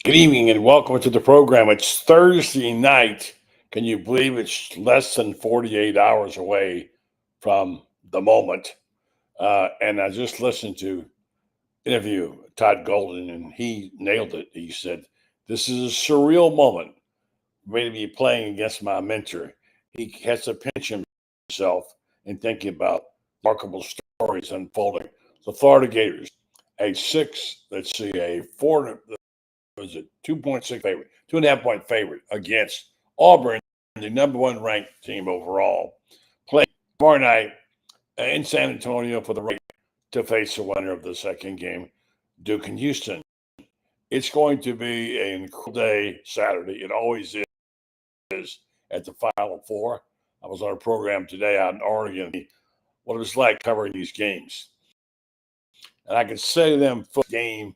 Good evening and welcome to the program. It's Thursday night. Can you believe it's less than 48 hours away from the moment? And I just listened to interview Todd Golden and he nailed it. He said, "This is a surreal moment for me to be playing against my mentor." He has to pinch himself in thinking about remarkable stories unfolding. The Florida Gators, a 2.6 favorite, 2.5 point favorite against Auburn, the number one ranked team overall, playing tomorrow night in San Antonio for the right to face the winner of the second game, Duke and Houston. It's going to be an incredible day Saturday. It always is at the Final Four. I was on a program today out in Oregon, what it was like covering these games. And I can say to them, for game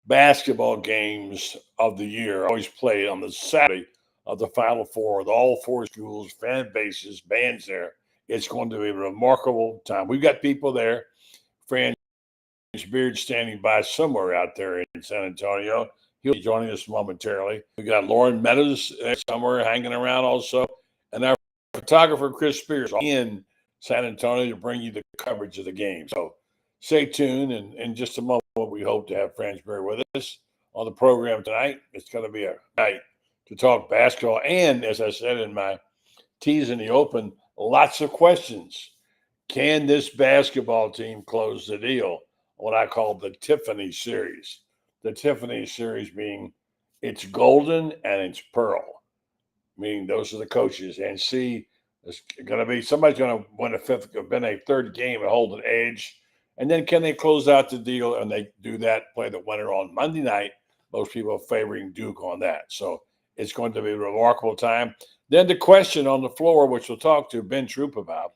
basketball games of the year always played on the Saturday of the Final Four with all four schools, fan bases, bands there. It's going to be a remarkable time. We've got people there. Franz Beard standing by somewhere out there in San Antonio. He'll be joining us momentarily. We got Loren Meadows somewhere hanging around also. And our photographer, Chris Spears, in San Antonio to bring you the coverage of the game. So stay tuned. And in just a moment, we hope to have Franz Beard with us on the program tonight. It's going to be a night to talk basketball. And as I said in my tease in the open, lots of questions. Can this basketball team close the deal? What I call the Tiffany Series. The Tiffany Series being it's golden and it's pearl, meaning those are the coaches. And see, it's going to be somebody's going to win a third game and hold an edge. And then can they close out the deal? And they do that, play the winner on Monday night. Most people are favoring Duke on that. So it's going to be a remarkable time. Then the question on the floor, which we'll talk to Ben Troupe about,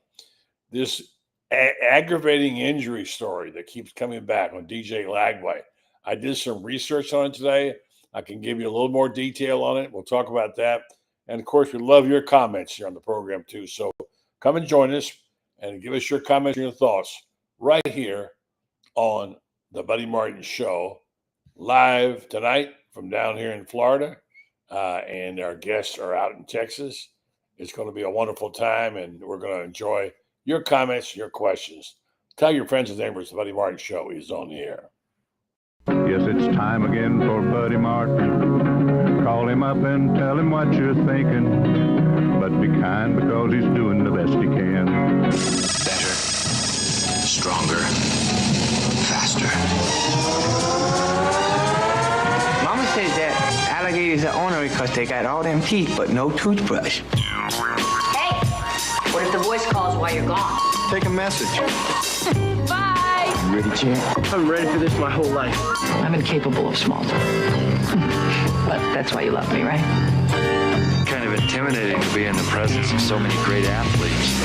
this aggravating injury story that keeps coming back on DJ Lagway. I did some research on it today. I can give you a little more detail on it. We'll talk about that. And, of course, we love your comments here on the program, too. So come and join us and give us your comments and your thoughts right here on the Buddy Martin Show, live tonight from down here in Florida. And our guests are out in Texas. It's going to be a wonderful time, and we're going to enjoy your comments, your questions. Tell your friends and neighbors the Buddy Martin Show is on the air. Yes, it's time again for Buddy Martin. Call him up and tell him what you're thinking. But be kind because he's doing the best he can. Better, stronger, faster. Mama says that alligators are ornery because they got all them teeth but no toothbrush. Hey, what if the voice calls while you're gone? Take a message. Bye. You ready, champ? I'm ready for this my whole life. I'm incapable of small talk. But that's why you love me, right? Kind of intimidating to be in the presence of so many great athletes.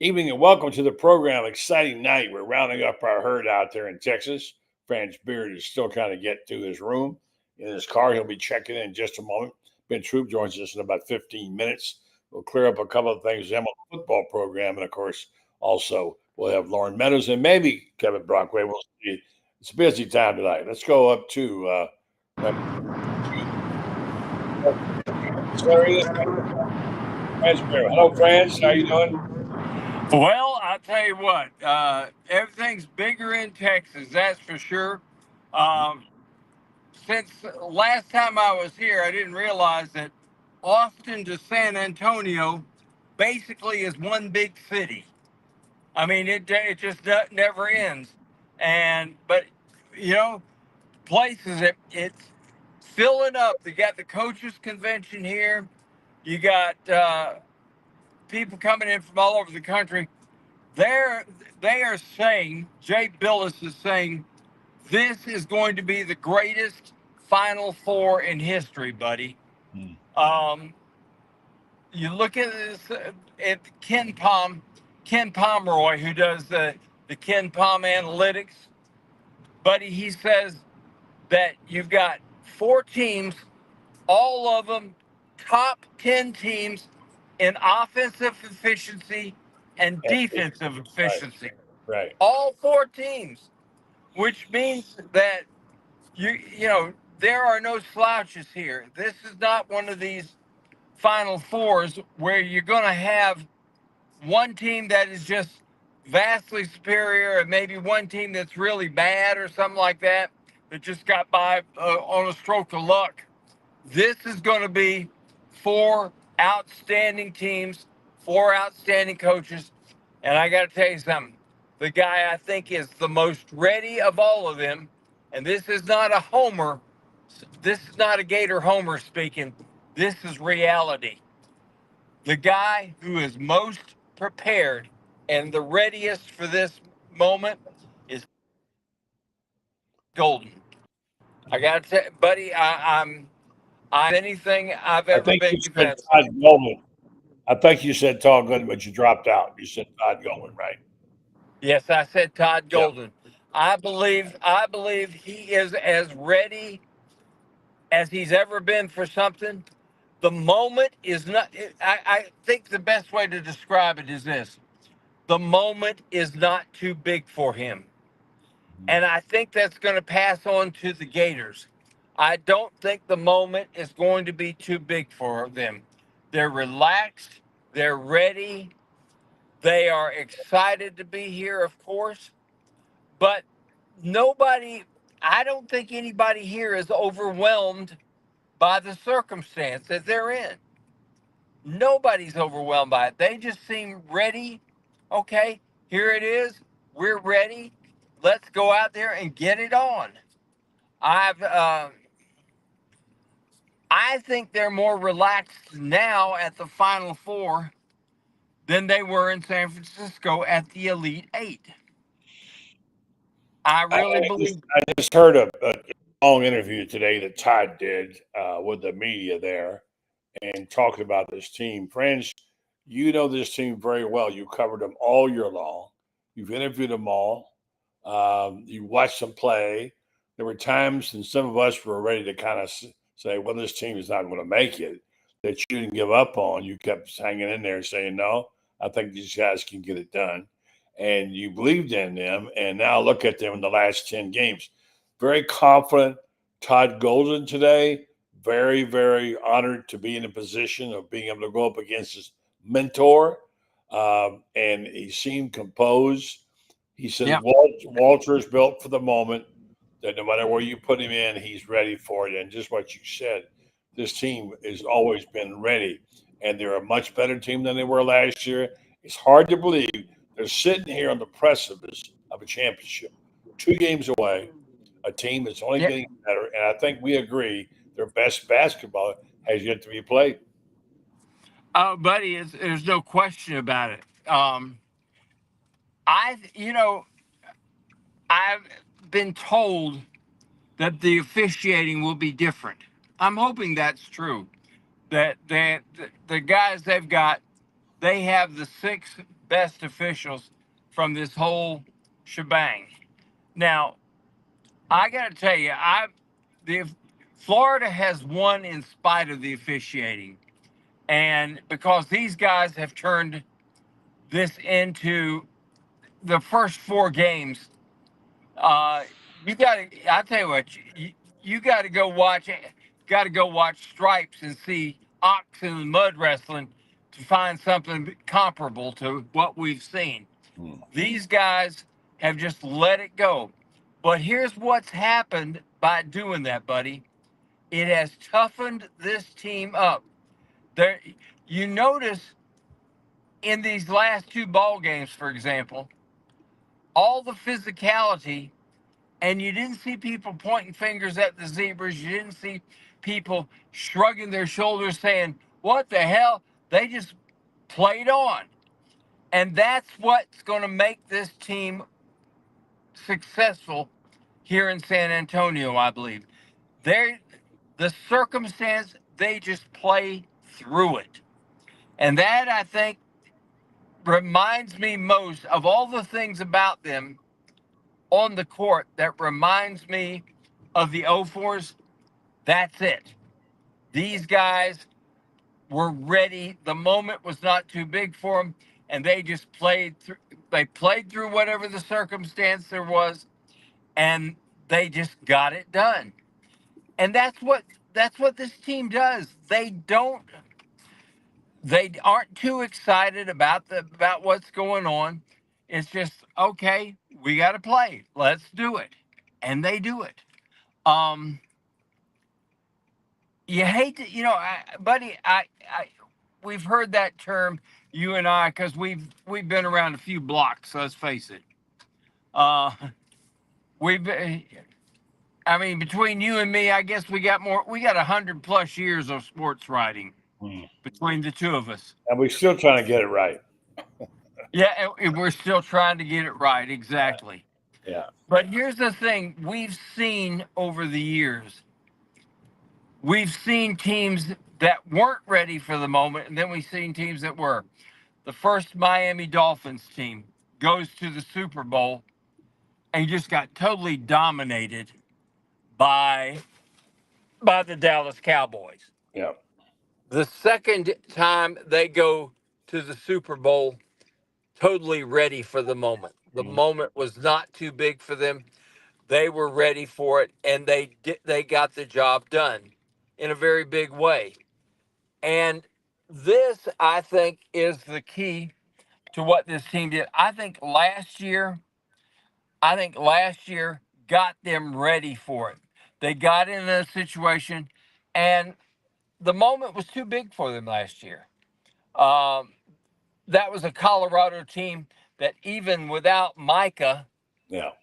Evening and welcome to the program. Exciting night. We're rounding up our herd out there in Texas. Franz Beard is still trying to get to his room in his car. He'll be checking in just a moment. Ben Troupe joins us in about 15 minutes. We'll clear up a couple of things on the football program. And, of course, also we'll have Loren Meadows and maybe Kevin Brockway. We'll see. It's a busy time tonight. Let's go up to Franz Beard. Hello, Franz. How you doing? Well, I'll tell you what, everything's bigger in Texas, that's for sure. Since last time I was here, I didn't realize that Austin to San Antonio basically is one big city. I mean, it just never ends. But, you know, places, it's filling up. You got the coaches convention here. You got people coming in from all over the country. They are saying, Jay Billis is saying, this is going to be the greatest Final Four in history, buddy. you look at this at Ken Pomeroy, who does the Ken Pom analytics, buddy. He says that you've got 4 teams, all of them top 10 teams in offensive efficiency and defensive efficiency. Right. All 4 teams, which means that you know there are no slouches here. This is not one of these Final Fours where you're going to have one team that is just vastly superior and maybe one team that's really bad or something like that just got by on a stroke of luck. This is going to be 4 outstanding teams, 4 outstanding coaches. And I got to tell you something. The guy I think is the most ready of all of them, and this is not a homer. This is not a Gator homer speaking. This is reality. The guy who is most prepared and the readiest for this moment is Golden. I got to tell you, buddy, I'm anything I've I ever think you been said convinced. Todd Golden. I think you said Todd Golden, but you dropped out. You said Todd Golden, right? Yes, I said Todd Yeah. Golden. I believe he is as ready as he's ever been for something. The moment is not. I think the best way to describe it is this: the moment is not too big for him, and I think that's going to pass on to the Gators. I don't think the moment is going to be too big for them. They're relaxed. They're ready. They are excited to be here, of course, but I don't think anybody here is overwhelmed by the circumstance that they're in. Nobody's overwhelmed by it. They just seem ready. Okay, here it is. We're ready. Let's go out there and get it on. I think they're more relaxed now at the Final Four than they were in San Francisco at the Elite Eight. I really believe. I just heard a long interview today that Todd did with the media there and talking about this team. Franz, you know this team very well. You covered them all year long. You've interviewed them all. You watched them play. There were times, and some of us were ready to kind of say, well, this team is not going to make it, that you didn't give up on. You kept hanging in there saying, no, I think these guys can get it done. And you believed in them. And now look at them in the last 10 games. Very confident. Todd Golden today, very, very honored to be in a position of being able to go up against his mentor. And he seemed composed. He said, Yep. Walter is built for the moment, that no matter where you put him in, he's ready for it. And just what you said, this team has always been ready. And they're a much better team than they were last year. It's hard to believe they're sitting here on the precipice of a championship, 2 games away, a team that's only Yep. getting better. And I think we agree their best basketball has yet to be played. Oh, buddy, there's no question about it. I've been told that the officiating will be different. I'm hoping that's true. That the guys they've got, they have the 6 best officials from this whole shebang. Now, I got to tell you, Florida has won in spite of the officiating, and because these guys have turned this into the first 4 games. You got to. I tell you what, you got to go watch. Got to go watch Stripes and see oxen and mud wrestling to find something comparable to what we've seen. These guys have just let it go. But here's what's happened by doing that, buddy. It has toughened this team up. There, you notice in these last 2 ball games, for example, all the physicality, and you didn't see people pointing fingers at the Zebras. You didn't see people shrugging their shoulders saying, what the hell? They just played on. And that's what's going to make this team successful here in San Antonio, I believe. The circumstance, they just play through it. And that, I think, reminds me most of all the things about them on the court that reminds me of the 04s. That's it. These guys were ready. The moment was not too big for them, and they just played through. They played through whatever the circumstance there was, and they just got it done. And that's what this team does. They aren't too excited about what's going on. It's just, okay, we got to play. Let's do it. And they do it. You hate to, buddy, we've heard that term, you and I, because we've been around a few blocks, let's face it. Between you and me, I guess we got 100+ years of sports writing between the two of us. And we're still trying to get it right. Yeah, and we're still trying to get it right, exactly. Yeah. But here's the thing we've seen over the years. We've seen teams that weren't ready for the moment, and then we've seen teams that were. The first Miami Dolphins team goes to the Super Bowl and just got totally dominated by the Dallas Cowboys. Yeah. The second time they go to the Super Bowl, totally ready for the moment. The moment was not too big for them. They were ready for it, and they got the job done in a very big way. And this, I think, is the key to what this team did. I think last year got them ready for it. They got in a situation, and the moment was too big for them last year. That was a Colorado team that even without Micah,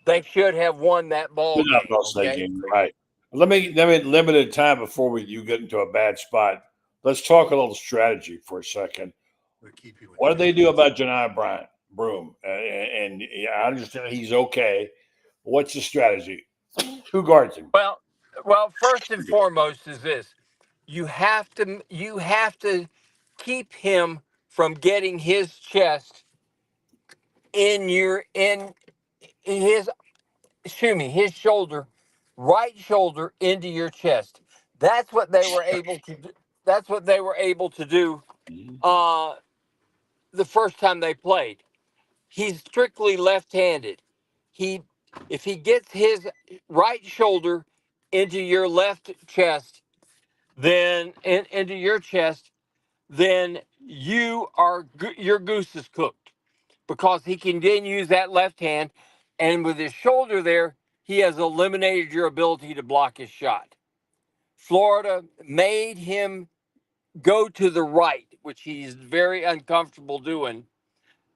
they should have won that ball game. That game, right. Let me limited time before you get into a bad spot. Let's talk a little strategy for a second. What do they do about Janai Broom? And I understand he's okay. What's the strategy? Who guards him? Well, first and foremost is this: you have to keep him from getting his chest his shoulder, right shoulder into your chest. That's what they were able to do. That's what they were able to do the first time they played. He's strictly left-handed. If he gets his right shoulder into your left chest, then into your chest, then your goose is cooked, because he can then use that left hand, and with his shoulder there, he has eliminated your ability to block his shot. Florida made him go to the right, which he's very uncomfortable doing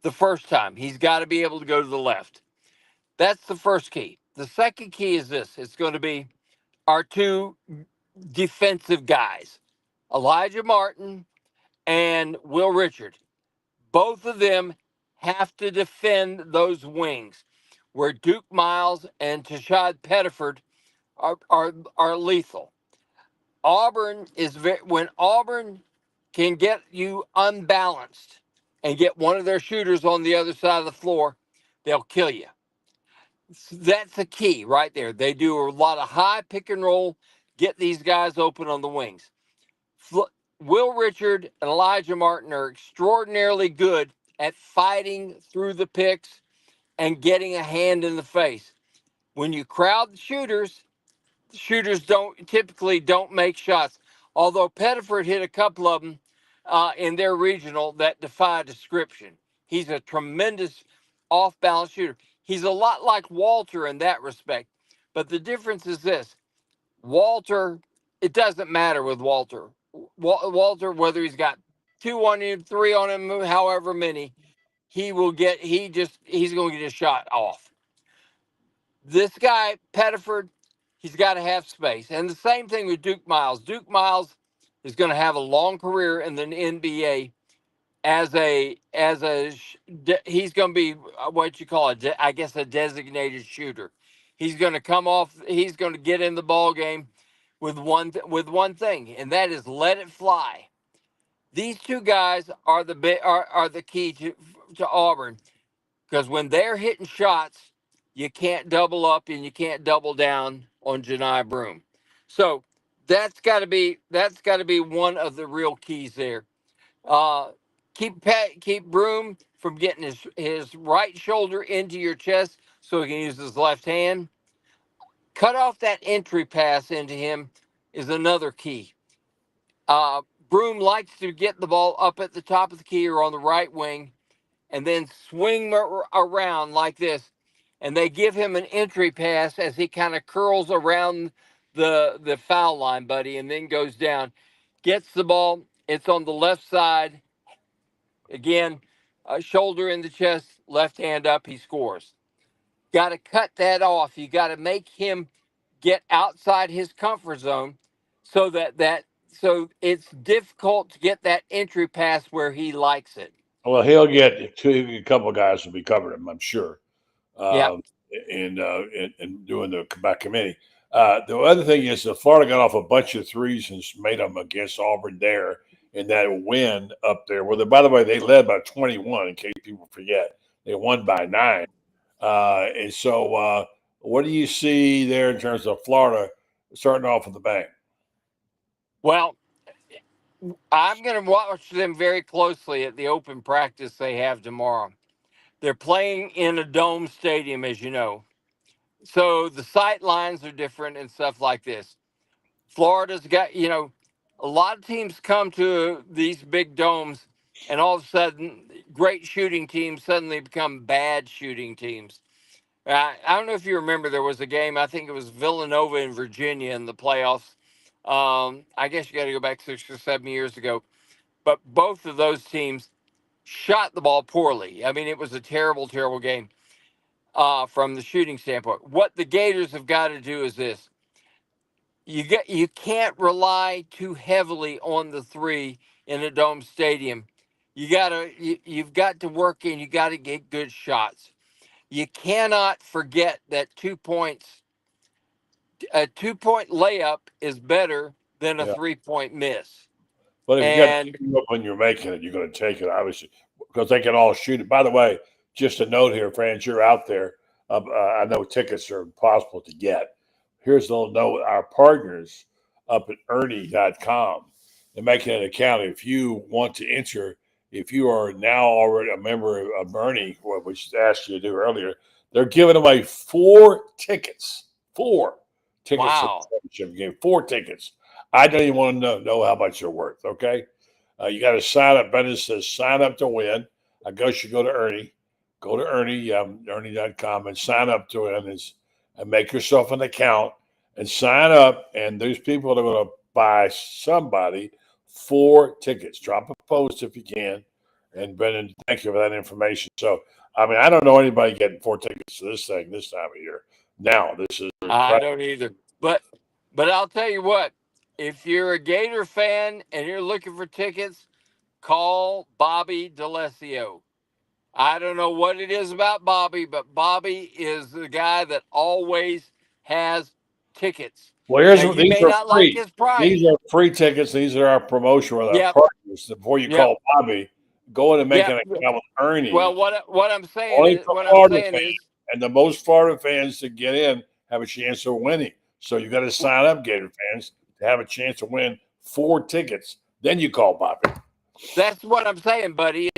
the first time. He's got to be able to go to the left. That's the first key. The second key is this. It's going to be our two defensive guys, Elijah Martin and Will Richard. Both of them have to defend those wings, where Duke Miles and Tashad Pettiford are lethal. When Auburn can get you unbalanced and get one of their shooters on the other side of the floor, they'll kill you. That's the key right there. They do a lot of high pick and roll, get these guys open on the wings. Will Richard and Elijah Martin are extraordinarily good at fighting through the picks and getting a hand in the face. When you crowd the shooters typically don't make shots. Although Pettiford hit a couple of them in their regional that defy description. He's a tremendous off-balance shooter. He's a lot like Walter in that respect. But the difference is this. Walter, it doesn't matter with Walter. Walter, whether he's got 2 on him, 3 on him, however many, he's going to get a shot off. This guy, Pettiford, he's got to have space. And the same thing with Duke Miles. Duke Miles is going to have a long career in the NBA he's going to be what you call a designated shooter. He's going to get in the ball game with one thing, and that is let it fly. These two guys are the key to Auburn, because when they're hitting shots, you can't double up and you can't double down on Janai Broom. So that's got to be one of the real keys there. Uh, keep Broom from getting his right shoulder into your chest so he can use his left hand. Cut off that entry pass into him is another key. Uh, Broom likes to get the ball up at the top of the key or on the right wing and then swing around like this. And they give him an entry pass as he kind of curls around the foul line, buddy, and then goes down. Gets the ball. It's on the left side. Again, shoulder in the chest, left hand up, he scores. Got to cut that off. You got to make him get outside his comfort zone so so it's difficult to get that entry pass where he likes it. Well, he'll get a couple of guys will be covering him, I'm sure. Yeah. And doing the back committee. The other thing is that Florida got off a bunch of threes and made them against Auburn there in that win up there. Well, by the way, they led by 21, in case people forget. They won by 9. And so what do you see there in terms of Florida starting off with the bang? Well, I'm going to watch them very closely at the open practice they have tomorrow. They're playing in a dome stadium, as you know. So the sight lines are different and stuff like this. Florida's got, a lot of teams come to these big domes and all of a sudden great shooting teams suddenly become bad shooting teams. I don't know if you remember, there was a game, I think it was Villanova in Virginia in the playoffs. I guess you got to go back 6 or 7 years ago. But both of those teams shot the ball poorly. I mean, it was a terrible, terrible game from the shooting standpoint. What the Gators have got to do is this. You can't rely too heavily on the three in a dome stadium. You've got to work in. You got to get good shots. You cannot forget that a 2-point layup is better than a 3-point miss. But if you got to when you're making it, you're going to take it, obviously, because they can all shoot it. By the way, just a note here, Franz, you're out there. I know tickets are impossible to get. Here's a little note. Our partners up at Ernie.com and making an account. If you want to enter, if you are now already a member of Ernie, which I asked you to do earlier, they're giving away 4 tickets. 4 tickets. Wow. To the championship game. 4 tickets. I don't even want to know how much they're worth, okay? You got to sign up. Bennett says sign up to win. I guess you go to Ernie. Go to Ernie, Ernie.com, and sign up to it and make yourself an account and sign up. And those people are going to buy somebody 4 tickets. Drop a post if you can. And Brendan, thank you for that information. So, I mean, I don't know anybody getting 4 tickets to this thing this time of year. Now, this is. I don't either. But I'll tell you what. If you're a Gator fan and you're looking for tickets, call Bobby DeLessio. I don't know what it is about Bobby, but Bobby is the guy that always has tickets. Well, you may not like his price. These are free tickets. These are our promotion with our partners. Before you call Bobby, go in and make an account with Ernie. Well, what I'm saying is, and the most Florida fans that get in have a chance of winning. So you got to sign up, Gator fans, to have a chance to win 4 tickets. Then you call Bobby. That's what I'm saying, buddy.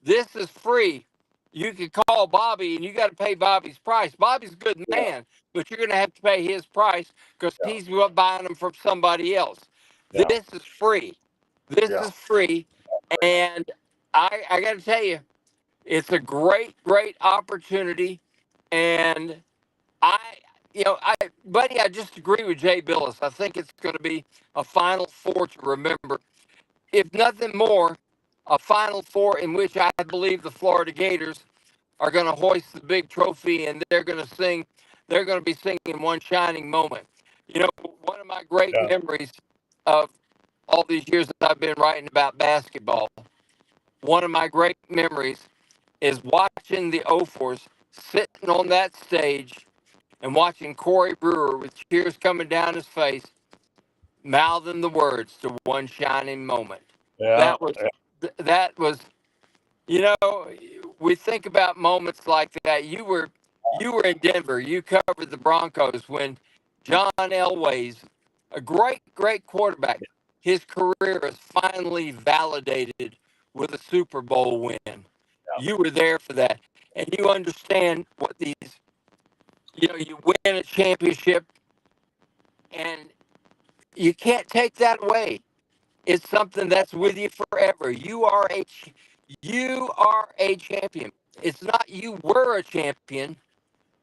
This is free. You can call Bobby, and you got to pay Bobby's price. Bobby's a good man, but you're going to have to pay his price because he's buying them from somebody else. Yeah. This is free. This is free, and I got to tell you, it's a great, great opportunity, and buddy, I just agree with Jay Billis. I think it's going to be a Final Four to remember. If nothing more, a Final Four in which I believe the Florida Gators are going to hoist the big trophy, and they're going to be singing One Shining Moment. One of my great memories of all these years that I've been writing about basketball, one of my great memories is watching the 04s sitting on that stage and watching Corey Brewer with tears coming down his face, mouthing the words to One Shining Moment. Yeah. That was you know, we think about moments like that. You were in Denver. You covered the Broncos when John Elway's a great quarterback. His career is finally validated with a Super Bowl win. You were there for that, and you understand what these. You win a championship, and you can't take that away. It's something that's with you forever. You are a champion. It's not you were a champion.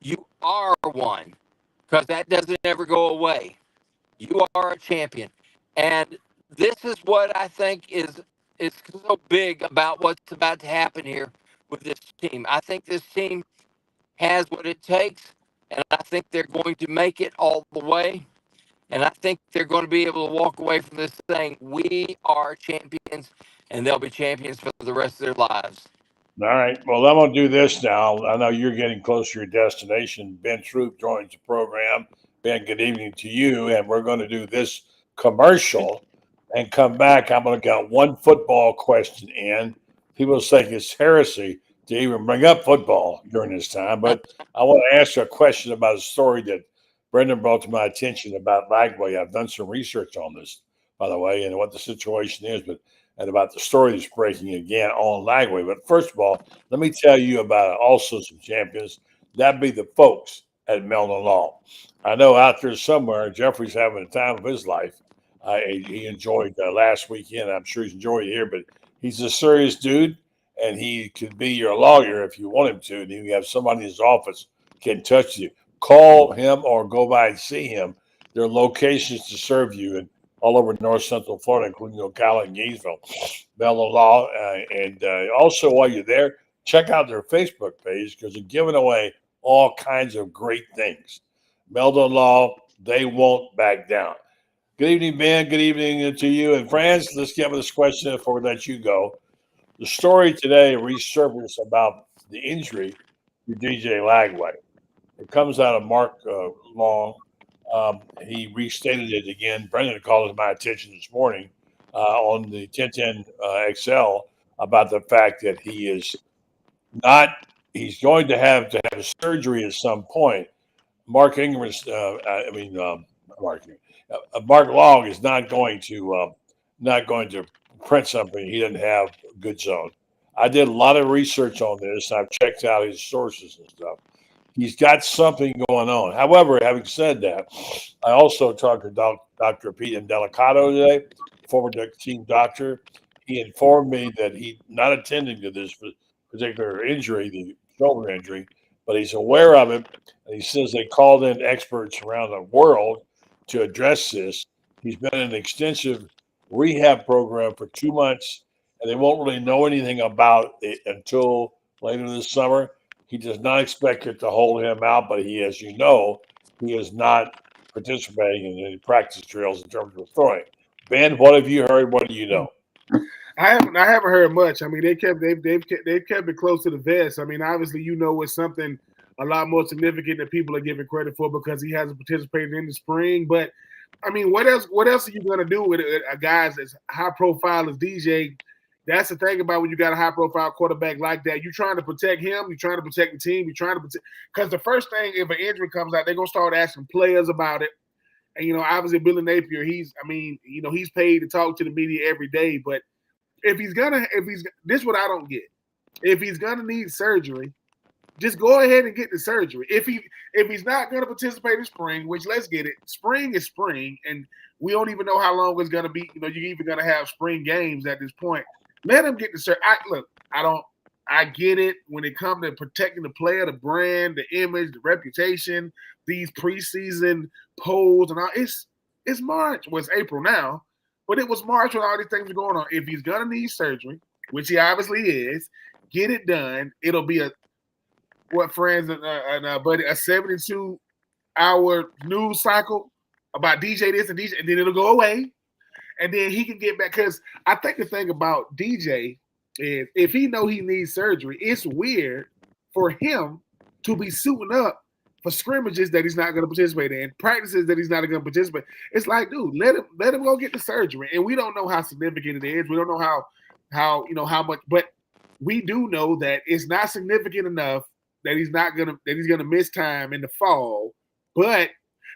You are one, because that doesn't ever go away. You are a champion, and this is what I think is so big about what's about to happen here with this team. I think this team has what it takes, and I think they're going to make it all the way. And I think they're going to be able to walk away from this saying, we are champions, and they'll be champions for the rest of their lives. All right. Well, I'm going to do this now. I know you're getting close to your destination. Ben Troupe joins the program. Ben, good evening to you. And we're going to do this commercial and come back. I'm going to get one football question in. People think it's heresy to even bring up football during this time. But I want to ask you a question about a story that Brendan brought to my attention about Lagway. I've done some research on this, by the way, and what the situation is, and about the story that's breaking again on Lagway. But first of all, let me tell you about also some champions. That'd be the folks at Meldon Law. I know out there somewhere, Jeffrey's having the time of his life. He enjoyed last weekend. I'm sure he's enjoying it here, but he's a serious dude, and he could be your lawyer if you want him to, and you have somebody in his office can touch you. Call him or go by and see him. There are locations to serve you and all over North Central Florida, including Ocala and Gainesville, Meldon Law. And also, while you're there, check out their Facebook page because they're giving away all kinds of great things. Meldon Law, they won't back down. Good evening, Ben. Good evening to you. And Franz, let's get with this question before we let you go. The story today resurfaced about the injury to DJ Lagway. It comes out of Mark Long. He restated it again. Brendan called to my attention this morning on the 1010 XL about the fact that he's going to have surgery at some point. Mark Long is not going to print something he didn't have a good zone. I did a lot of research on this. I've checked out his sources and stuff. He's got something going on. However, having said that, I also talked to Dr. Pete Indelicato today, former team doctor. He informed me that he's not attending to this particular injury, the shoulder injury, but he's aware of it. And he says they called in experts around the world to address this. He's been in an extensive rehab program for 2 months, and they won't really know anything about it until later this summer. He does not expect it to hold him out, but he, as you know, he is not participating in any practice drills in terms of throwing. Ben, what have you heard? What do you know? I haven't heard much. I mean, they've kept it close to the vest. I mean, obviously, it's something a lot more significant that people are giving credit for because he hasn't participated in the spring. But I mean, what else are you going to do with a guy as high profile as DJ? That's the thing about when you got a high-profile quarterback like that. You're trying to protect him. You're trying to protect the team. You're trying to protect – because the first thing, if an injury comes out, they're going to start asking players about it. And, obviously Billy Napier, he's paid to talk to the media every day. But this is what I don't get. If he's going to need surgery, just go ahead and get the surgery. If he's not going to participate in spring, which let's get it, spring is spring, and we don't even know how long it's going to be. You're even going to have spring games at this point. Let him get the surgery. I get it when it comes to protecting the player, the brand, the image, the reputation, these preseason polls and all. It's March. Well, it's April now, but it was March when all these things were going on. If he's gonna need surgery, which he obviously is, get it done. It'll be a 72-hour news cycle about DJ this and DJ, and then it'll go away. And then he can get back, because I think the thing about DJ is if he know he needs surgery, it's weird for him to be suiting up for scrimmages that he's not going to participate in, practices that he's not going to participate. It's like, dude, let him go get the surgery. And we don't know how significant it is. We don't know how much, but we do know that it's not significant enough that he's gonna miss time in the fall. But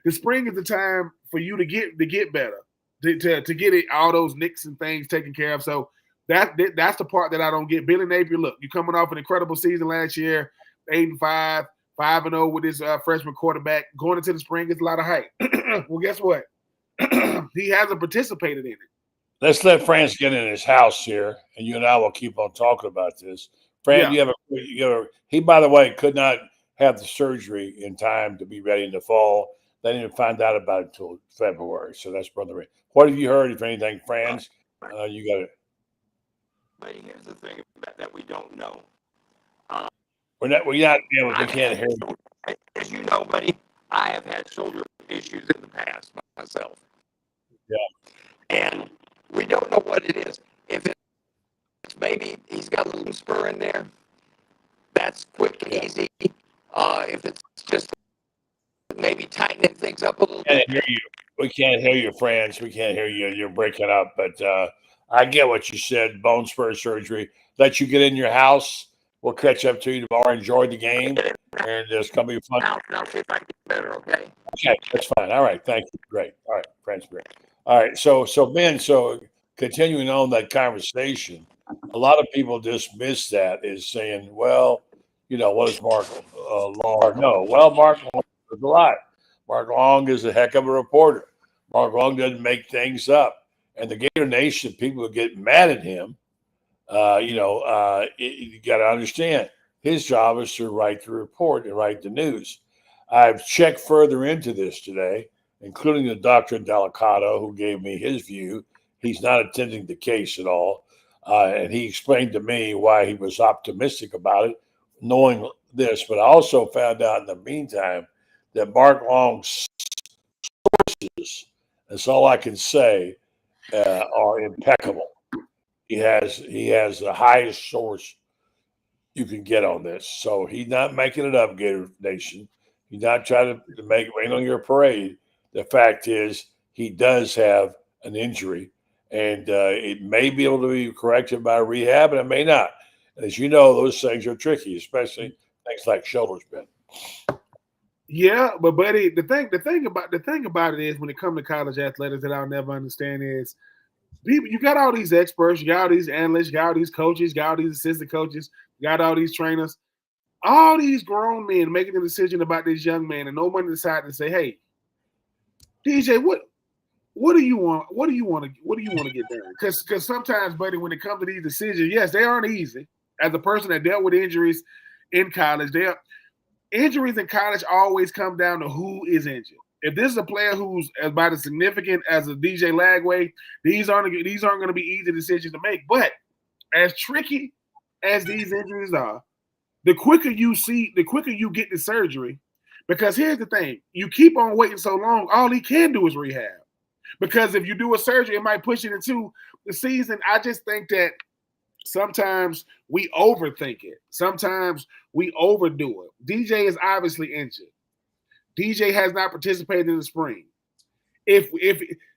the spring is the time for you to get better, to get all those nicks and things taken care of. So that's the part that I don't get. Billy Napier, look, you're coming off an incredible season last year, 8-5, 5-0 with his freshman quarterback. Going into the spring is a lot of hype. Well, guess what? He hasn't participated in it. Let's let Franz get in his house here, and you and I will keep on talking about this. Franz, he, by the way, could not have the surgery in time to be ready in the fall. They didn't find out about it until February. So that's Brother Ray. What have you heard, if anything, Franz? You got it. But here's the thing about that we don't know. We can't hear you. As you know, buddy, I have had shoulder issues in the past myself. Yeah. And we don't know what it is. If it's maybe he's got a little spur in there, that's quick and easy. If it's just maybe tightening things up a little bit. We can't hear you, Franz. We can't hear you. You're breaking up. But I get what you said. Bone spur surgery. Let you get in your house. We'll catch up to you tomorrow. Enjoy the game. And it's going to be fun. I'll see if I can get better, okay? Okay, that's fine. All right. Thank you. Great. All right, Franz. Great. All right. So Ben, continuing on that conversation, a lot of people dismiss that as saying, well, what is Mark Long? No. Well, Mark Long is a lot. Mark Long is a heck of a reporter. Mark Long doesn't make things up. And the Gator Nation, people who get mad at him, you got to understand, his job is to write the report and write the news. I've checked further into this today, including the Dr. Delicato, who gave me his view. He's not attending the case at all. And he explained to me why he was optimistic about it, knowing this. But I also found out in the meantime that Mark Long's sources, that's all I can say, are impeccable. He has the highest source you can get on this. So he's not making it up, Gator Nation. He's not trying to make it rain on your parade. The fact is he does have an injury, and it may be able to be corrected by rehab, and it may not. And as you know, those things are tricky, especially things like shoulder spin. Yeah, but buddy, the thing about it is when it comes to college athletics that I'll never understand is people. You got all these experts, you got all these analysts, you got all these coaches, you got all these assistant coaches, you got all these trainers, all these grown men making a decision about this young man, and nobody decided to say, "Hey, DJ, what do you want? What do you want to get done?" Because sometimes, buddy, when it comes to these decisions, yes, they aren't easy. As a person that dealt with injuries in college, injuries in college always come down to who is injured. If this is a player who's about as significant as a DJ Lagway, these aren't going to be easy decisions to make. But as tricky as these injuries are, the quicker you get the surgery, because here's the thing: you keep on waiting so long, all he can do is rehab. Because if you do a surgery, it might push it into the season. I just think that sometimes we overthink it. Sometimes we overdo it. DJ is obviously injured. DJ has not participated in the spring. If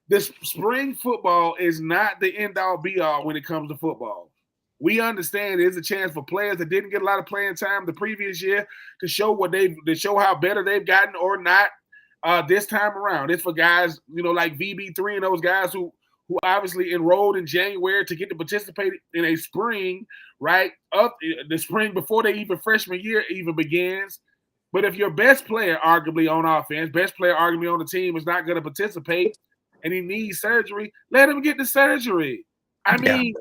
this spring football is not the end-all be-all when it comes to football, we understand there's a chance for players that didn't get a lot of playing time the previous year to show how better they've gotten or not this time around. It's for guys, like VB3 and those guys who obviously enrolled in January to get to participate in a spring, right? Up the spring before freshman year even begins. But if your best player, arguably on offense, best player arguably on the team is not going to participate and he needs surgery, let him get the surgery. I mean,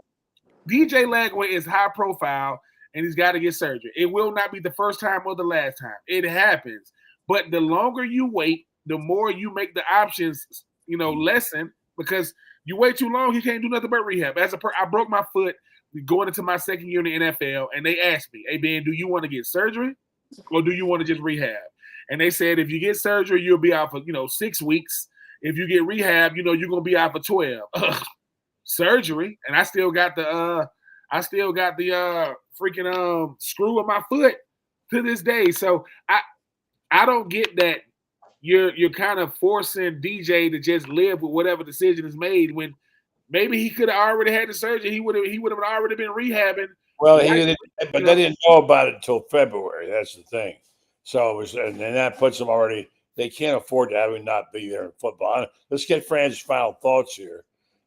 DJ Lagway is high profile and he's got to get surgery. It will not be the first time or the last time. It happens. But the longer you wait, the more you make the options, lessen, because you wait too long, he can't do nothing but rehab. I broke my foot going into my second year in the NFL, and they asked me, "Hey, Ben, do you want to get surgery or do you want to just rehab?" And they said, if you get surgery, you'll be out for, 6 weeks. If you get rehab, you're going to be out for 12. Surgery, and I still got the freaking screw in my foot to this day. So I don't get that you're kind of forcing DJ to just live with whatever decision is made when maybe he could have already had the surgery. He would have already been rehabbing. Well, but they didn't know about it until February. That's the thing. So and that puts them already. They can't afford to have him not be there in football. Let's get Franz's final thoughts here,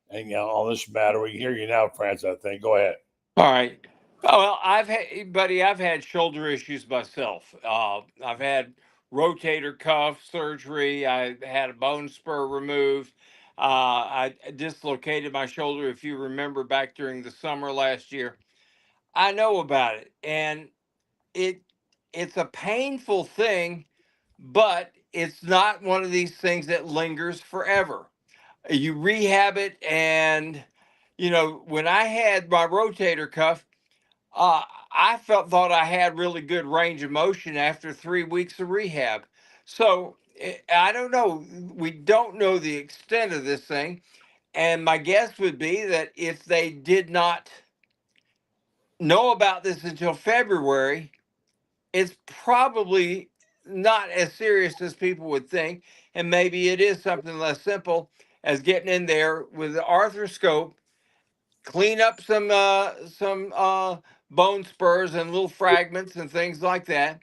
and on this matter. We hear you now, Franz. I think. Go ahead. All right. Well, I've had shoulder issues myself. I've had rotator cuff surgery. I had a bone spur removed. I dislocated my shoulder, if you remember, back during the summer last year. I know about it, and it's a painful thing, but it's not one of these things that lingers forever. You rehab it, and when I had my rotator cuff, I thought I had really good range of motion after 3 weeks of rehab. So I don't know. We don't know the extent of this thing. And my guess would be that if they did not know about this until February, it's probably not as serious as people would think. And maybe it is something less simple as getting in there with the arthroscope, clean up some bone spurs and little fragments and things like that.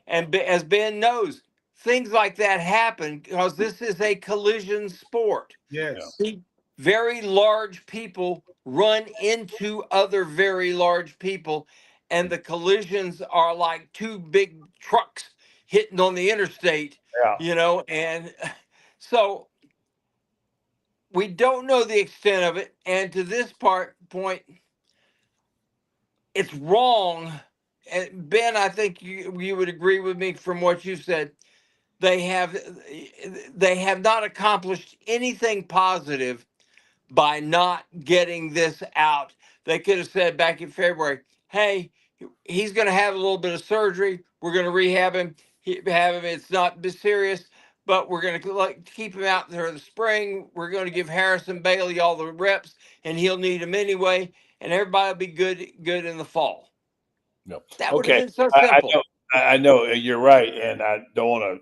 And as Ben knows, things like that happen because this is a collision sport. Yes. See, very large people run into other very large people, and the collisions are like two big trucks hitting on the interstate, and so we don't know the extent of it. And to this point, it's wrong. And Ben, I think you would agree with me from what you said. They have not accomplished anything positive by not getting this out. They could have said back in February, hey, he's going to have a little bit of surgery. We're going to rehab him. It's not serious, but we're going to keep him out there in the spring. We're going to give Harrison Bailey all the reps, and he'll need them anyway. And everybody will be good in the fall. No, that would have been so simple. I know you're right, and I don't want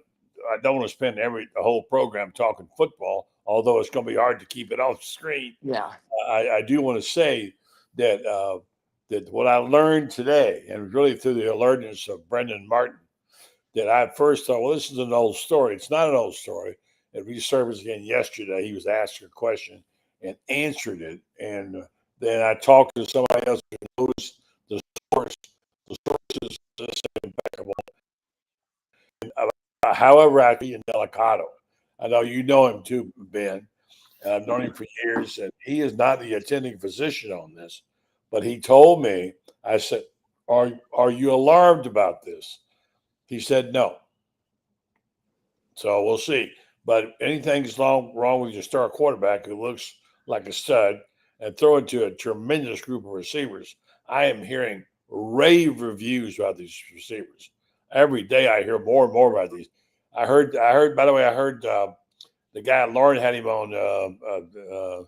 to spend the whole program talking football. Although it's going to be hard to keep it off the screen. Yeah, I do want to say that that what I learned today, and really through the alertness of Brendan Martin, that I first thought, well, this is an old story. It's not an old story. It resurfaced again yesterday. He was asked a question and answered it, and then I talked to somebody else who knows the source. The source is impeccable. However, I be in Delicato. I know you know him too, Ben. And I've known him for years, and he is not the attending physician on this. But he told me, I said, are you alarmed about this? He said no. So we'll see. But anything's wrong with your star quarterback who looks like a stud and throw it to a tremendous group of receivers. I am hearing rave reviews about these receivers. Every day I hear more and more about these. I heard, by the way, the guy Loren had him on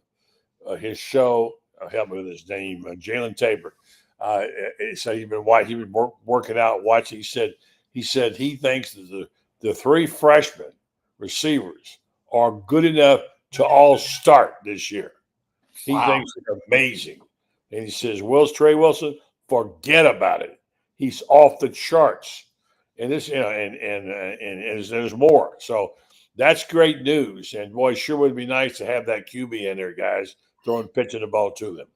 his show. Help me with his name, Jalen Tabor. So he's been working out, watching. He said he thinks that the three freshman receivers are good enough to all start this year. He thinks they're amazing, and he says Trey Wilson, forget about it. He's off the charts. And this, and there's more. So that's great news. And boy, sure would be nice to have that QB in there, guys, pitching the ball to them.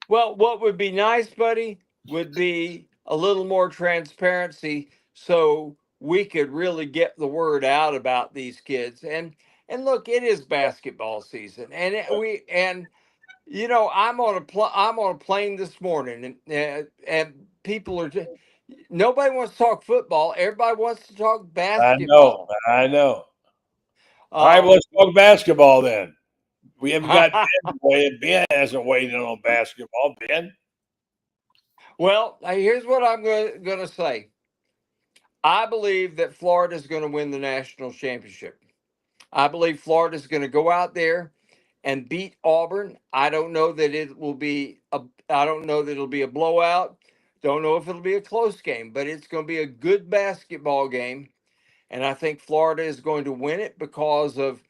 Well, what would be nice, buddy, would be a little more transparency so we could really get the word out about these kids. And look, it is basketball season, and I'm on a plane this morning, and people are. Nobody wants to talk football. Everybody wants to talk basketball. I know. All right, let's talk basketball then. We haven't got Ben waiting. Ben hasn't weighed in on basketball. Ben? Well, here's what I'm going to say. I believe that Florida is going to win the national championship. I believe Florida is going to go out there and beat Auburn. I don't know that it'll be a blowout. Don't know if it'll be a close game, but it's going to be a good basketball game. And I think Florida is going to win it because of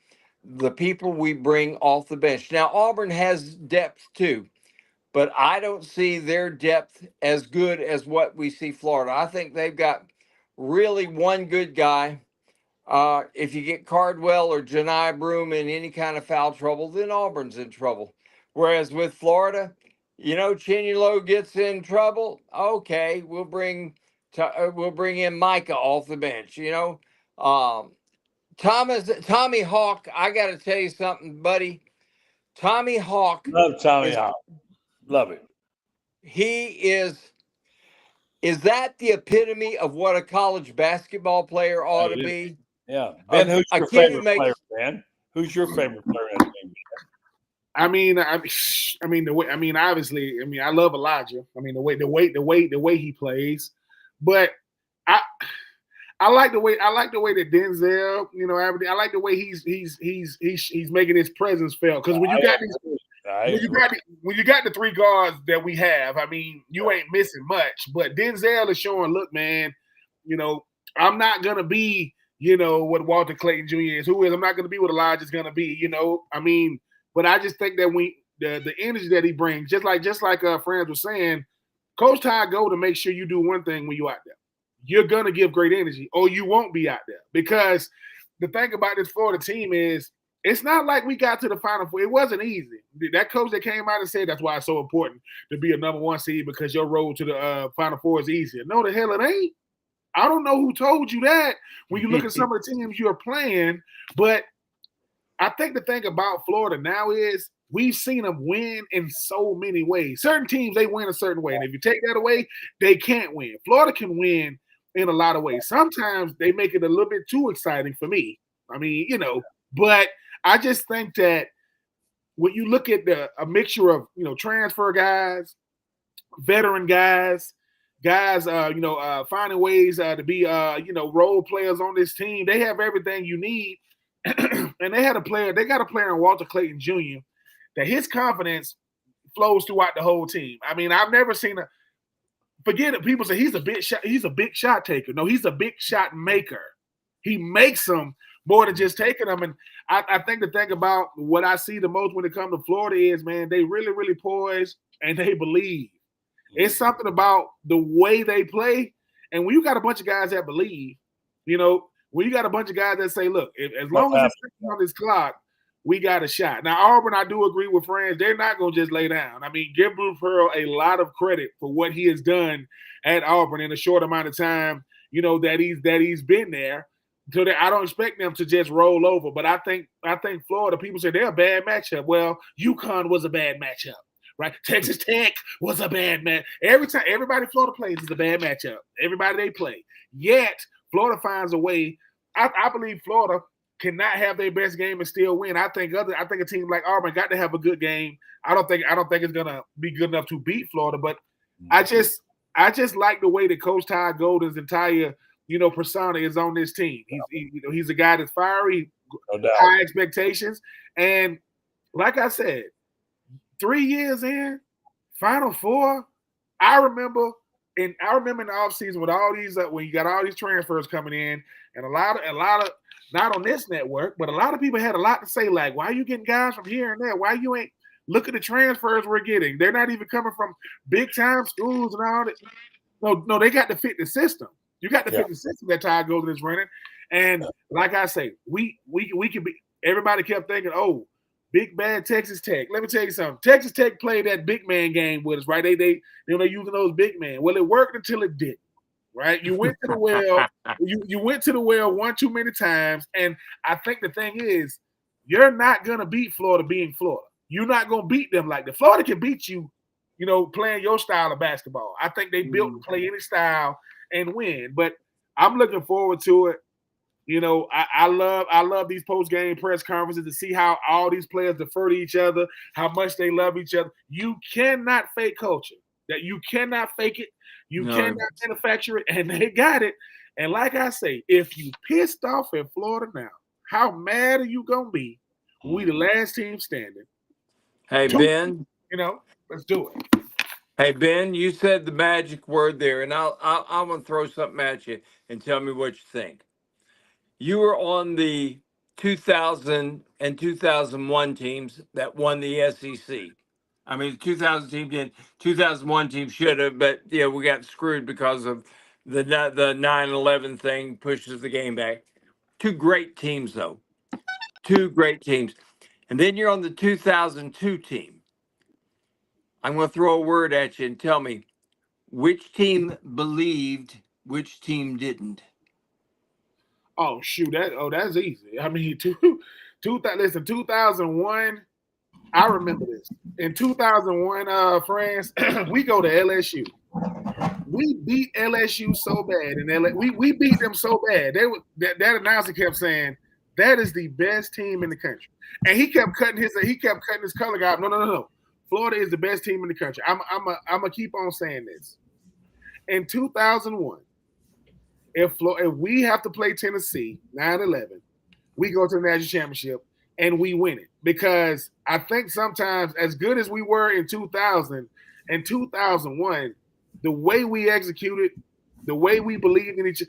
the people we bring off the bench. Now, Auburn has depth too, but I don't see their depth as good as what we see Florida. I think they've got really one good guy. If you get Cardwell or Janai Broom in any kind of foul trouble, then Auburn's in trouble. Whereas with Florida, Chinelo gets in trouble. Okay, we'll bring in Micah off the bench. Tommy Hawk. I got to tell you something, buddy. Tommy Hawk. Love Tommy Hawk. Love it. He is. Is that the epitome of what a college basketball player ought to be? Yeah. Ben, who's your favorite player, Ben? Who's your favorite player in the game? Obviously, I love Elijah. The way he plays, but I like the way that Denzel, I like the way he's making his presence felt. Because when you got the three guards that we have, you ain't missing much. But Denzel is showing, look, man, I'm not gonna be, what Walter Clayton Jr. is. Who is? I'm not gonna be what Elijah's gonna be. But I just think that the energy that he brings, just like Franz was saying, Coach Todd Golden makes sure you do one thing when you're out there. You're going to give great energy or you won't be out there. Because the thing about this Florida team is it's not like we got to the Final Four. It wasn't easy. That coach that came out and said that's why it's so important to be a number one seed because your road to the Final Four is easier. No, the hell it ain't. I don't know who told you that when you look at some of the teams you're playing. But I think the thing about Florida now is we've seen them win in so many ways. Certain teams, they win a certain way. And if you take that away, they can't win. Florida can win in a lot of ways. Sometimes they make it a little bit too exciting for me. But I just think that when you look at a mixture of, transfer guys, veteran guys, finding ways to be, role players on this team, they have everything you need. And they got a player in Walter Clayton Jr. that his confidence flows throughout the whole team. I've never seen forget it. People say he's a big shot taker. No, he's a big shot maker. He makes them more than just taking them. And I think the thing about what I see the most when it comes to Florida is, man, they really, really poise and they believe. It's something about the way they play. And when you got a bunch of guys that believe, when you got a bunch of guys that say, look, as long as it's on this clock, we got a shot. Now, Auburn, I do agree with Franz. They're not going to just lay down. Give Blue Pearl a lot of credit for what he has done at Auburn in a short amount of time, that he's been there. So that I don't expect them to just roll over. But I think Florida, people say they're a bad matchup. Well, UConn was a bad matchup, right? Texas Tech was a bad match. Everybody Florida plays is a bad matchup. Everybody they play. Yet, Florida finds a way. I believe Florida cannot have their best game and still win. I think a team like Auburn got to have a good game. I don't think it's gonna be good enough to beat Florida, but I just like the way that Coach Todd Golden's entire persona is on this team. He's a guy that's fiery, high expectations, and like I said, 3 years in, Final Four. I remember in the offseason with all these when you got all these transfers coming in, and a lot of not on this network, but a lot of people had a lot to say, like, why are you getting guys from here and there? Why you ain't look at the transfers we're getting? They're not even coming from big time schools and all that. No, they got to fit the system. You got to fit the system that Todd Golden is running. And like I say, we can be. Everybody kept thinking, oh, big bad Texas Tech. Let me tell you something. Texas Tech played that big man game with us, right? They using those big men. Well, it worked until it didn't. Right? You went to the well. you went to the well one too many times. And I think the thing is, you're not gonna beat Florida being Florida. You're not gonna beat them like that. Florida can beat you, playing your style of basketball. I think they built to play any style and win. But I'm looking forward to it. I love these post-game press conferences to see how all these players defer to each other, how much they love each other. You cannot fake culture. That you cannot fake it. You cannot manufacture it, and they got it. And like I say, if you pissed off in Florida now, how mad are you gonna be? We the last team standing. Hey, Ben. Let's do it. Hey, Ben, you said the magic word there, and I'm gonna throw something at you and tell me what you think. You were on the 2000 and 2001 teams that won the SEC. I mean, the 2000 team did. 2001 team should have, but yeah, we got screwed because of the 9/11 thing pushes the game back. Two great teams, though. Two great teams. And then you're on the 2002 team. I'm going to throw a word at you and tell me which team believed, which team didn't. Oh shoot, that's easy. I mean, 2001. I remember this. In 2001, Franz, we go to LSU. We beat LSU so bad, and we beat them so bad. That announcer kept saying that is the best team in the country, and he kept cutting his color guard. No. Florida is the best team in the country. I'm gonna keep on saying this. In 2001, if we have to play Tennessee 9/11, we go to the national championship and we win it, because I think sometimes, as good as we were in 2000 and 2001, the way we executed, the way we believed in each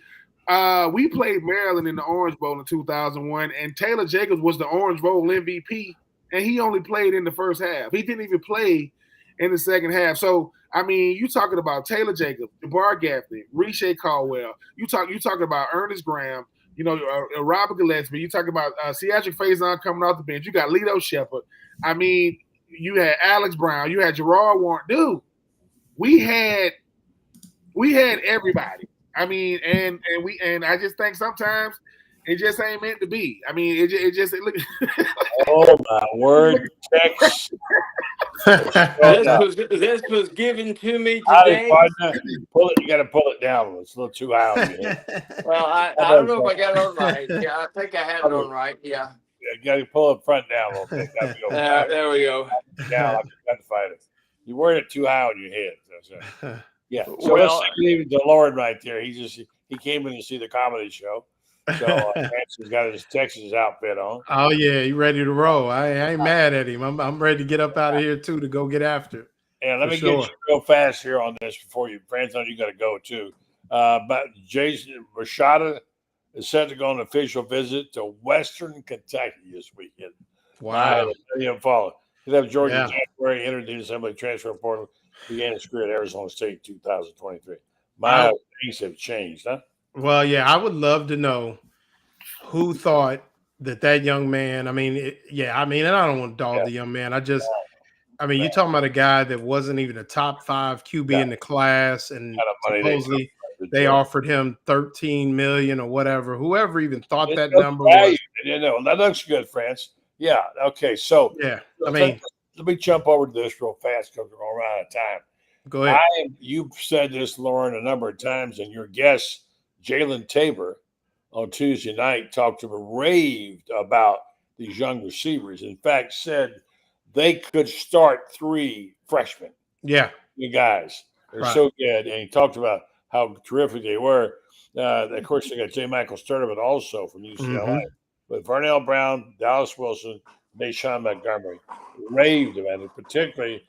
other. We played Maryland in the Orange Bowl in 2001, and Taylor Jacobs was the Orange Bowl MVP, and he only played in the first half. He didn't even play in the second half. So, I mean, you talking about Taylor Jacobs, DeBar Gaffney, Rishae Caldwell. You talking about Ernest Graham, Robert Gillespie. You talking about Cedric Faison coming off the bench. You got Lito Shepherd. I mean, you had Alex Brown. You had Gerard Warren. Dude, we had everybody. I mean, and I just think sometimes it just ain't meant to be. I mean, it just look. Oh my word! This was given to me today. You got to pull it down. It's a little too high on your head. Well, I don't know if I got it on right. Yeah, I think I had it on right. Yeah. You got to pull it front down a little bit. There we go. Now I got to fight it. You weren't it too high on your head. Yeah. So let's leave it to Loren right there. He came in to see the comedy show. So Francis got his Texas outfit on. Oh yeah, he ready to roll. I ain't mad at him. I'm ready to get up out of here too to go get after. And let me get you real fast here on this before you, Franz, you got to go too. But Jason Rashada is set to go on an official visit to Western Kentucky this weekend. Wow. Follow. He'll have Georgia January entered the assembly transfer portal, began his career at Arizona State in 2023. Things have changed, huh? Well, yeah, I would love to know who thought that young man. I mean, and I don't want to dog the young man. You're talking about a guy that wasn't even a top 5 QB in the class, and supposedly they offered him $13 million or whatever. Whoever even thought that number was. That looks good, Franz. Yeah. Okay. So let me jump over to this real fast because we're going to run out of time. Go ahead. You've said this, Loren, a number of times, and your guest, Jalen Tabor, on Tuesday night, raved about these young receivers. In fact, said they could start 3 freshmen. Yeah. You guys. They're so good. And he talked about how terrific they were. Of course, they got J. Michael Sturdivant also from UCLA. Mm-hmm. But Vernell Brown, Dallas Wilson, Deshaun Montgomery raved about it, particularly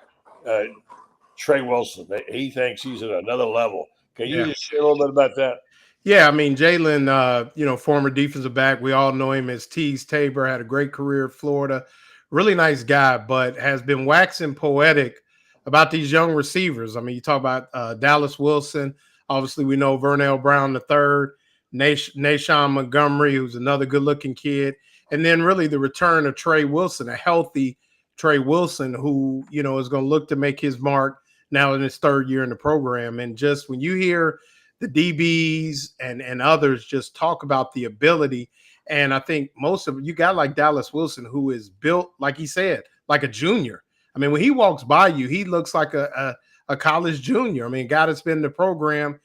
Trey Wilson. He thinks he's at another level. Can you just share a little bit about that? Yeah, I mean, Jalen, former defensive back. We all know him as Tease Tabor, had a great career at Florida. Really nice guy, but has been waxing poetic about these young receivers. I mean, you talk about Dallas Wilson. Obviously, we know Vernell Brown III, Deshaun Montgomery, who's another good-looking kid. And then really the return of Trey Wilson, a healthy Trey Wilson who, is going to look to make his mark now in his 3rd year in the program. And just when you hear the DBs and others just talk about the ability, and I think most of you got like Dallas Wilson, who is built, like he said, like a junior. I mean, when he walks by you, he looks like a college junior. I mean, guy that's been in the program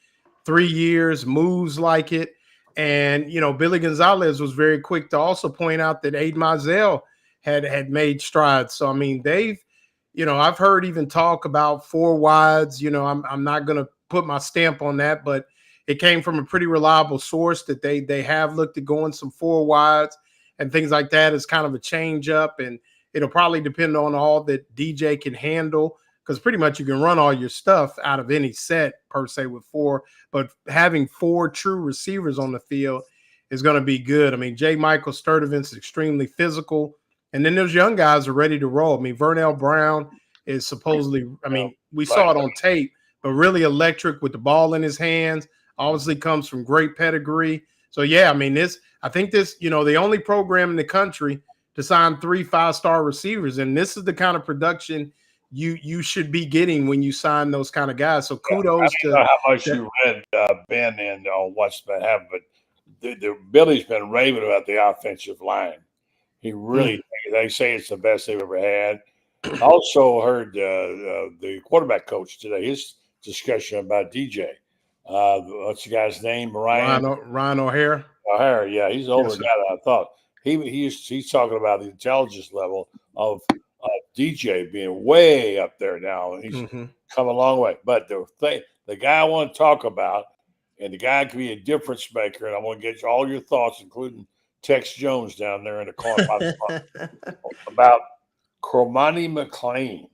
3 years, moves like it. And, Billy Gonzalez was very quick to also point out that Aiden Mizell had made strides. So, I mean, they've, I've heard even talk about 4 wides. I'm not going to put my stamp on that, but it came from a pretty reliable source that they have looked at going some 4 wides and things like that as kind of a change up. And it'll probably depend on all that DJ can handle, because pretty much you can run all your stuff out of any set per se with 4, but having 4 true receivers on the field is going to be good. I mean, J. Michael Sturdivant is extremely physical. And then those young guys are ready to roll. I mean, Vernell Brown is supposedly, I mean, we saw it on tape, but really electric with the ball in his hands. Obviously comes from great pedigree. So, yeah, I mean, I think this, the only program in the country to sign 3 5-star receivers. And this is the kind of production you should be getting when you sign those kind of guys. So kudos to how much you read Ben and on what's been happening, but Billy's been raving about the offensive line. He really, they say it's the best they've ever had. I also heard the quarterback coach today, his discussion about DJ. What's the guy's name? Ryan O'Hare. O'Hare, yeah, he's the older guy than I thought. He's talking about the intelligence level of DJ being way up there now, and he's come a long way. But the guy I want to talk about, and the guy can be a difference maker, and I want to get all your thoughts, including Tex Jones down there in the corner about Cormani McClain.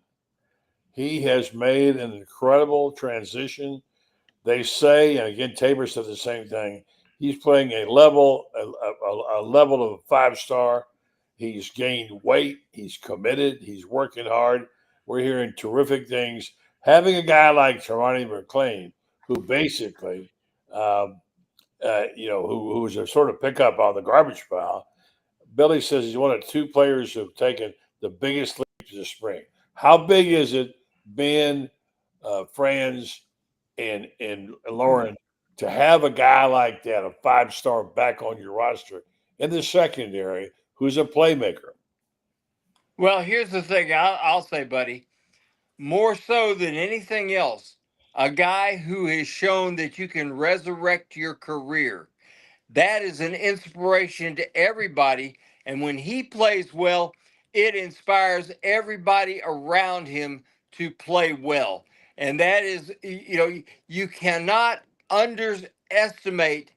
He has made an incredible transition. They say, and again, Tabor said the same thing. He's playing a level of 5-star. He's gained weight. He's committed. He's working hard. We're hearing terrific things. Having a guy like Cormani McClain, who basically, who was a sort of pickup on the garbage pile. Billy says he's one of 2 players who've taken the biggest leaps this spring. How big is it, Ben, Franz, and Loren, to have a guy like that, a 5-star back on your roster in the secondary who's a playmaker? Well, here's the thing I'll say, buddy. More so than anything else, a guy who has shown that you can resurrect your career. That is an inspiration to everybody. And when he plays well, it inspires everybody around him to play well. And that is, you cannot underestimate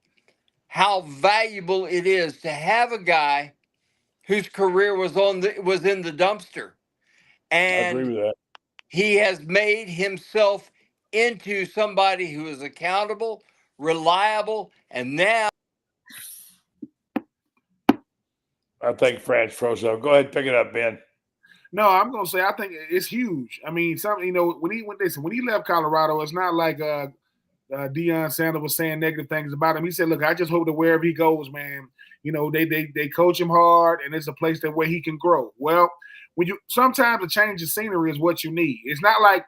how valuable it is to have a guy whose career was in the dumpster. And I agree with that. He has made himself into somebody who is accountable, reliable, and now I think Franz froze up. Go ahead, pick it up, Ben. No, I'm gonna say I think it's huge. I mean, when he left Colorado, it's not like Deion Sanders was saying negative things about him. He said, "Look, I just hope that wherever he goes, man, they coach him hard, and it's a place where he can grow." Well, sometimes a change of scenery is what you need. It's not like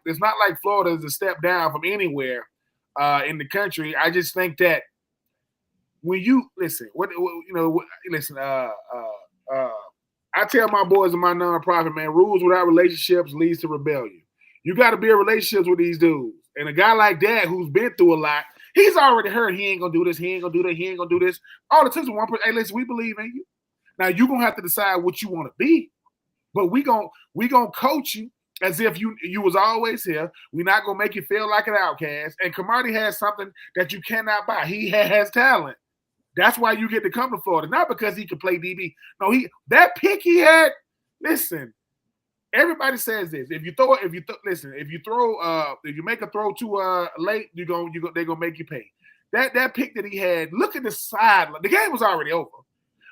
Florida is a step down from anywhere in the country. I just think that when you listen, I tell my boys in my nonprofit, man, rules without relationships leads to rebellion. You got to build relationships with these dudes. And a guy like that who's been through a lot, he's already heard he ain't going to do this, he ain't going to do that, he ain't going to do this. All it takes is one person, hey, listen, we believe in you. Now, you're going to have to decide what you want to be. But we gonna coach you as if you was always here. We're not going to make you feel like an outcast. And Cormani has something that you cannot buy. He has talent. That's why you get to come to Florida, not because he can play DB. No, that pick he had. Listen, everybody says this. If you make a throw too late, they're gonna make you pay. That pick that he had. Look at the sideline. The game was already over.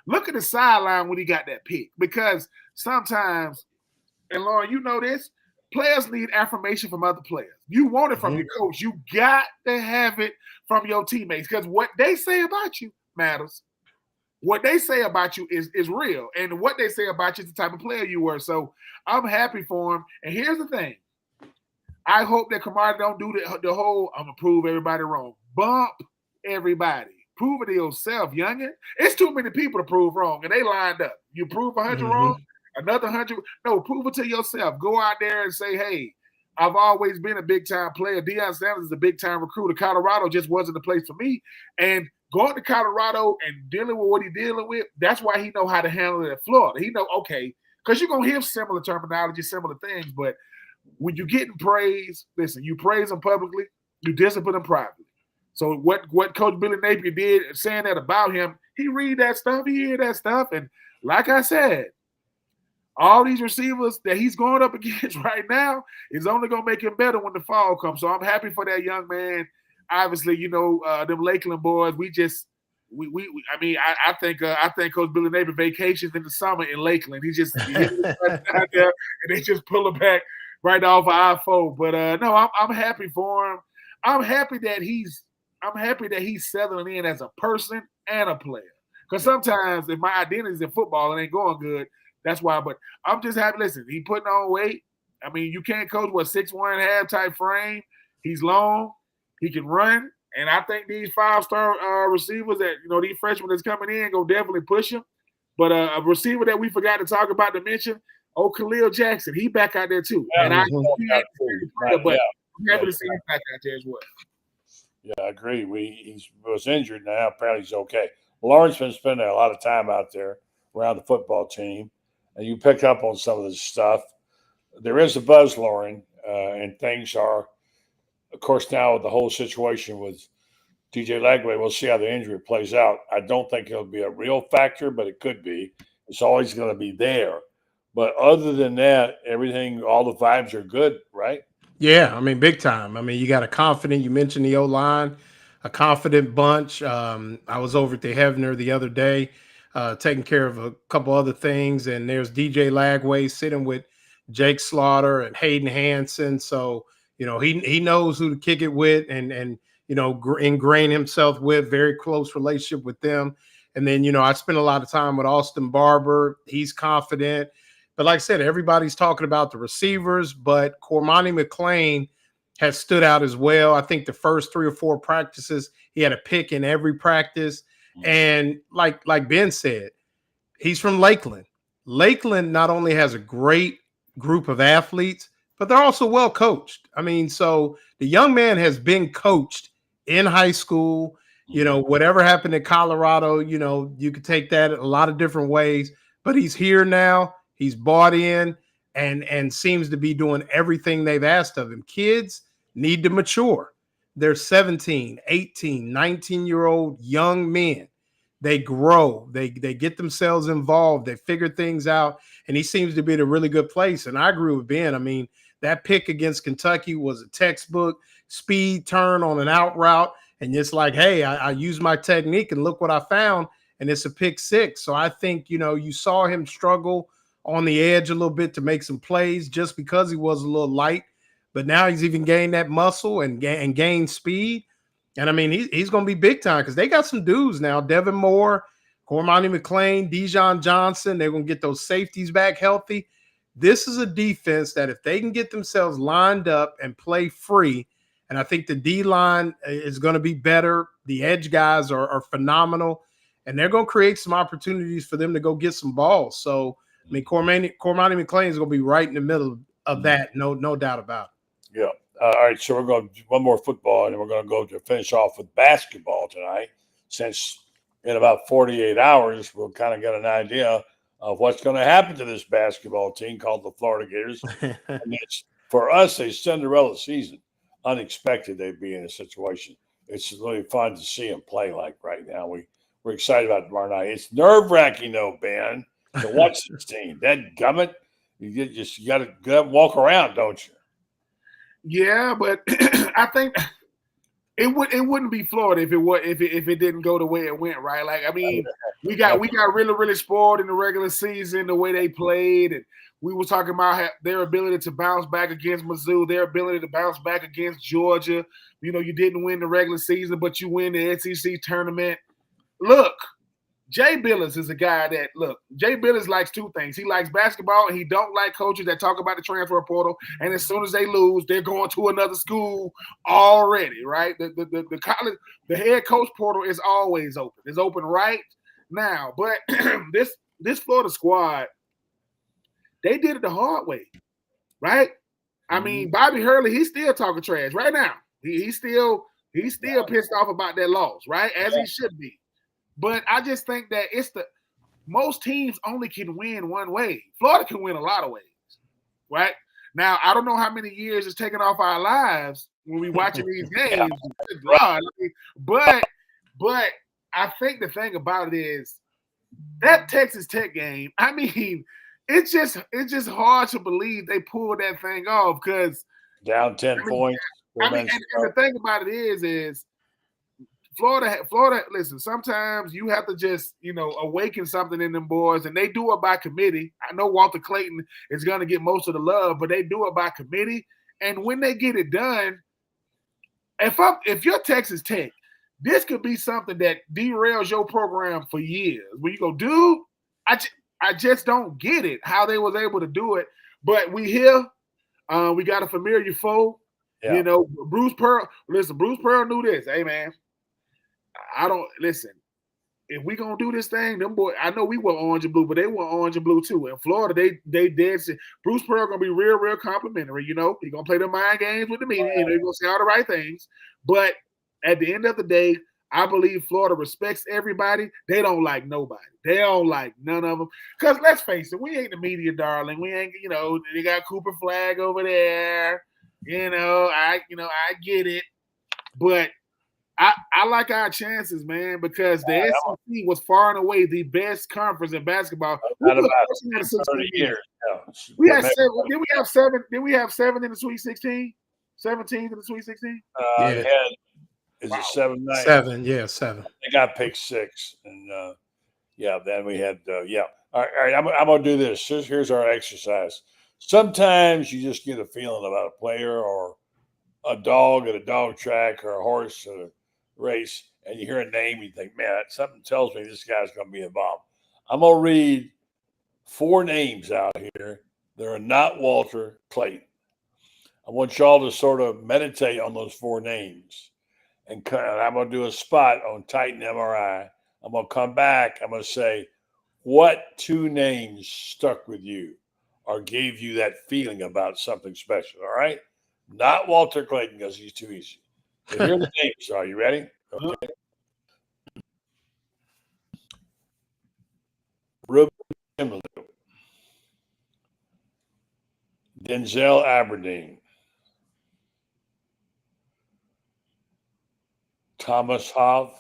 Look at the sideline when he got that pick, because sometimes, and Loren, you know this, players need affirmation from other players. You want it from your coach. You got to have it from your teammates, because what they say about you matters. What they say about you is real, and what they say about you is the type of player you were. So I'm happy for him. And here's the thing: I hope that Cormani don't do the whole "I'm gonna prove everybody wrong." Bump everybody. Prove it to yourself, youngin. It's too many people to prove wrong, and they lined up. You prove 100 wrong, another 100. No, prove it to yourself. Go out there and say, "Hey, I've always been a big-time player. Deion Sanders is a big-time recruiter. Colorado just wasn't the place for me." And going to Colorado and dealing with what he's dealing with, that's why he know how to handle it at Florida. He know, okay, because you're going to hear similar terminology, similar things, but when you're getting praise, listen, you praise them publicly, you discipline them privately. So what Coach Billy Napier did, saying that about him, he read that stuff, he hear that stuff, and like I said, all these receivers that he's going up against right now is only going to make him better when the fall comes. So I'm happy for that young man. Obviously, them Lakeland boys, we just I mean, I think Coach Billy Napier vacations in the summer in Lakeland. He hit out there and they just pull him back right off of I-4. But no, I'm happy for him. I'm happy that he's settling in as a person and a player. Because sometimes if my identity is in football and ain't going good, that's why. But I'm just happy. Listen, he putting on weight. I mean, you can't coach 6'1.5" type frame. He's long. He can run. And I think these 5-star receivers that, these freshmen that's coming in go definitely push him. But a receiver that we forgot to talk about to mention, Khalil Jackson, he back out there too. Yeah, and I'm happy to see him back out there as well. Yeah, I agree. He was injured now. Apparently he's okay. Loren's been spending a lot of time out there around the football team, and you pick up on some of this stuff. There is a buzz, Loren, and things are, of course, now with the whole situation with DJ Lagway, we'll see how the injury plays out. I don't think it'll be a real factor, but it could be. It's always going to be there. But other than that, everything, all the vibes are good, right? Yeah, I mean, big time. I mean, you got you mentioned the O-line, a confident bunch. I was over at the Hefner the other day, taking care of a couple other things, and there's DJ Lagway sitting with Jake Slaughter and Hayden Hansen. So, he knows who to kick it with and ingrain himself with, very close relationship with them. And then, I spent a lot of time with Austin Barber. He's confident. But like I said, everybody's talking about the receivers, but Cormani McClain has stood out as well. I think the first 3 or 4 practices, he had a pick in every practice. And like Ben said, he's from Lakeland. Lakeland not only has a great group of athletes, but they're also well coached. I mean, so the young man has been coached in high school. Whatever happened in Colorado, you could take that a lot of different ways, but he's here now. He's bought in and seems to be doing everything they've asked of him. Kids need to mature. They're 17, 18, 19-year-old young men. They grow. They get themselves involved. They figure things out, and he seems to be in a really good place. And I agree with Ben. I mean, that pick against Kentucky was a textbook speed turn on an out route, and it's like, hey, I used my technique, and look what I found, and it's a pick 6. So I think, you saw him struggle on the edge a little bit to make some plays just because he was a little light. But now he's even gained that muscle and gained speed. And, I mean, he's going to be big time because they got some dudes now. Devin Moore, Cormani McClain, Dijon Johnson. They're going to get those safeties back healthy. This is a defense that if they can get themselves lined up and play free, and I think the D-line is going to be better. The edge guys are phenomenal, and they're going to create some opportunities for them to go get some balls. So, I mean, Cormani McClain is going to be right in the middle of that, no doubt about it. Yeah. All right, so we're going to do one more football, and then we're going to go to finish off with basketball tonight. Since in about 48 hours, we'll kind of get an idea of what's going to happen to this basketball team called the Florida Gators. And it's, for us, a Cinderella season. Unexpected they'd be in a situation. It's really fun to see them play like right now. We're excited about tomorrow night. It's nerve-wracking, though, Ben, to watch this team. That gummit, you got to walk around, don't you? Yeah, but I think it wouldn't be Florida if it didn't go the way it went, right? Like, I mean, we got really, really spoiled in the regular season, the way they played, and we were talking about their ability to bounce back against Mizzou, their ability to bounce back against Georgia. You didn't win the regular season, but you win the SEC tournament. Look, Jay Billis is a guy that, Jay Billis likes 2 things. He likes basketball, and he don't like coaches that talk about the transfer portal, and as soon as they lose, they're going to another school already, right? The college, the head coach portal is always open. It's open right now. But this Florida squad, they did it the hard way, right? I mean, Bobby Hurley, he's still talking trash right now. He's still pissed off about that loss, right? As he should be. But I just think that most teams only can win one way. Florida can win a lot of ways, right? Now, I don't know how many years it's taken off our lives when we watching these games. But I think the thing about it is that Texas Tech game, I mean, it's just hard to believe they pulled that thing off because down 10 points. I mean, and the thing about it is Florida. Listen, sometimes you have to just awaken something in them boys, and they do it by committee. I know Walter Clayton is going to get most of the love, but they do it by committee. And when they get it done, if you're Texas Tech, this could be something that derails your program for years. When you go, dude, I just don't get it how they was able to do it. But we here, we got a familiar foe. Yeah. Bruce Pearl. Listen, Bruce Pearl knew this. Hey man, I don't listen. If we gonna do this thing, them boys, I know we were orange and blue, but they were orange and blue too. In Florida, they dead. Bruce Pearl gonna be real complimentary. He gonna play the mind games with the media. He gonna say all the right things. But at the end of the day, I believe Florida respects everybody. They don't like nobody. They don't like none of them. Cause let's face it, we ain't the media darling. We ain't. They got Cooper Flag over there. I get it, but I like our chances, man, because the SEC was far and away the best conference in basketball. Not about 30 years. We had 7. Did we have 7? Did we have 7 in the Sweet 16? 17 in the Sweet 16? They had, is it 7 nights? 7, yeah, 7. They got picked 6, and then we had All right, I'm gonna do this. Here's our exercise. Sometimes you just get a feeling about a player or a dog at a dog track or a horse at a race, and you hear a name, you think, man, something tells me this guy's going to be involved. I'm going to read 4 names out here that are not Walter Clayton. I want y'all to sort of meditate on those 4 names. And I'm going to do a spot on Titan MRI. I'm going to come back. I'm going to say, what 2 names stuck with you or gave you that feeling about something special, all right? Not Walter Clayton because he's too easy. But here are the names. Are you ready? Okay. Ruben Kimberly, Denzel Aberdeen, Thomas Hove,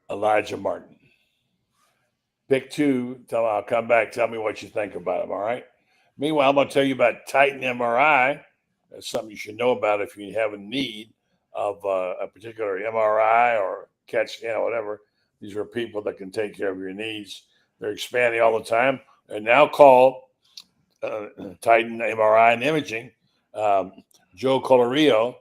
Elijah Martin. Pick 2. I'll come back. Tell me what you think about them, all right? Meanwhile, I'm going to tell you about Titan MRI. That's something you should know about if you have a need of a particular MRI or CAT scan or whatever. These are people that can take care of your needs. They're expanding all the time. And now call Titan MRI and Imaging. Joe Colorio,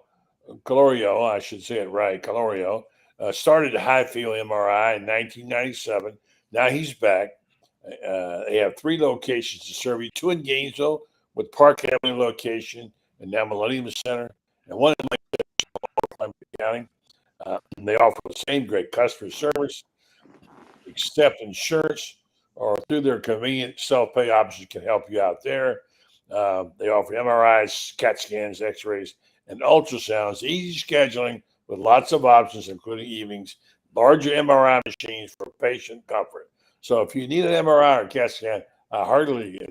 I should say it right, Colorio, started Highfield MRI in 1997. Now he's back. They have 3 locations to serve you, 2 in Gainesville with Park Avenue location and now Millennium Center, and 1 in County. They offer the same great customer service, accept insurance, or through their convenient self-pay options can help you out there. They offer MRIs, CAT scans, X-rays, and ultrasounds, easy scheduling with lots of options, including evenings, larger MRI machines for patient comfort. So if you need an MRI or CAT scan, I heartily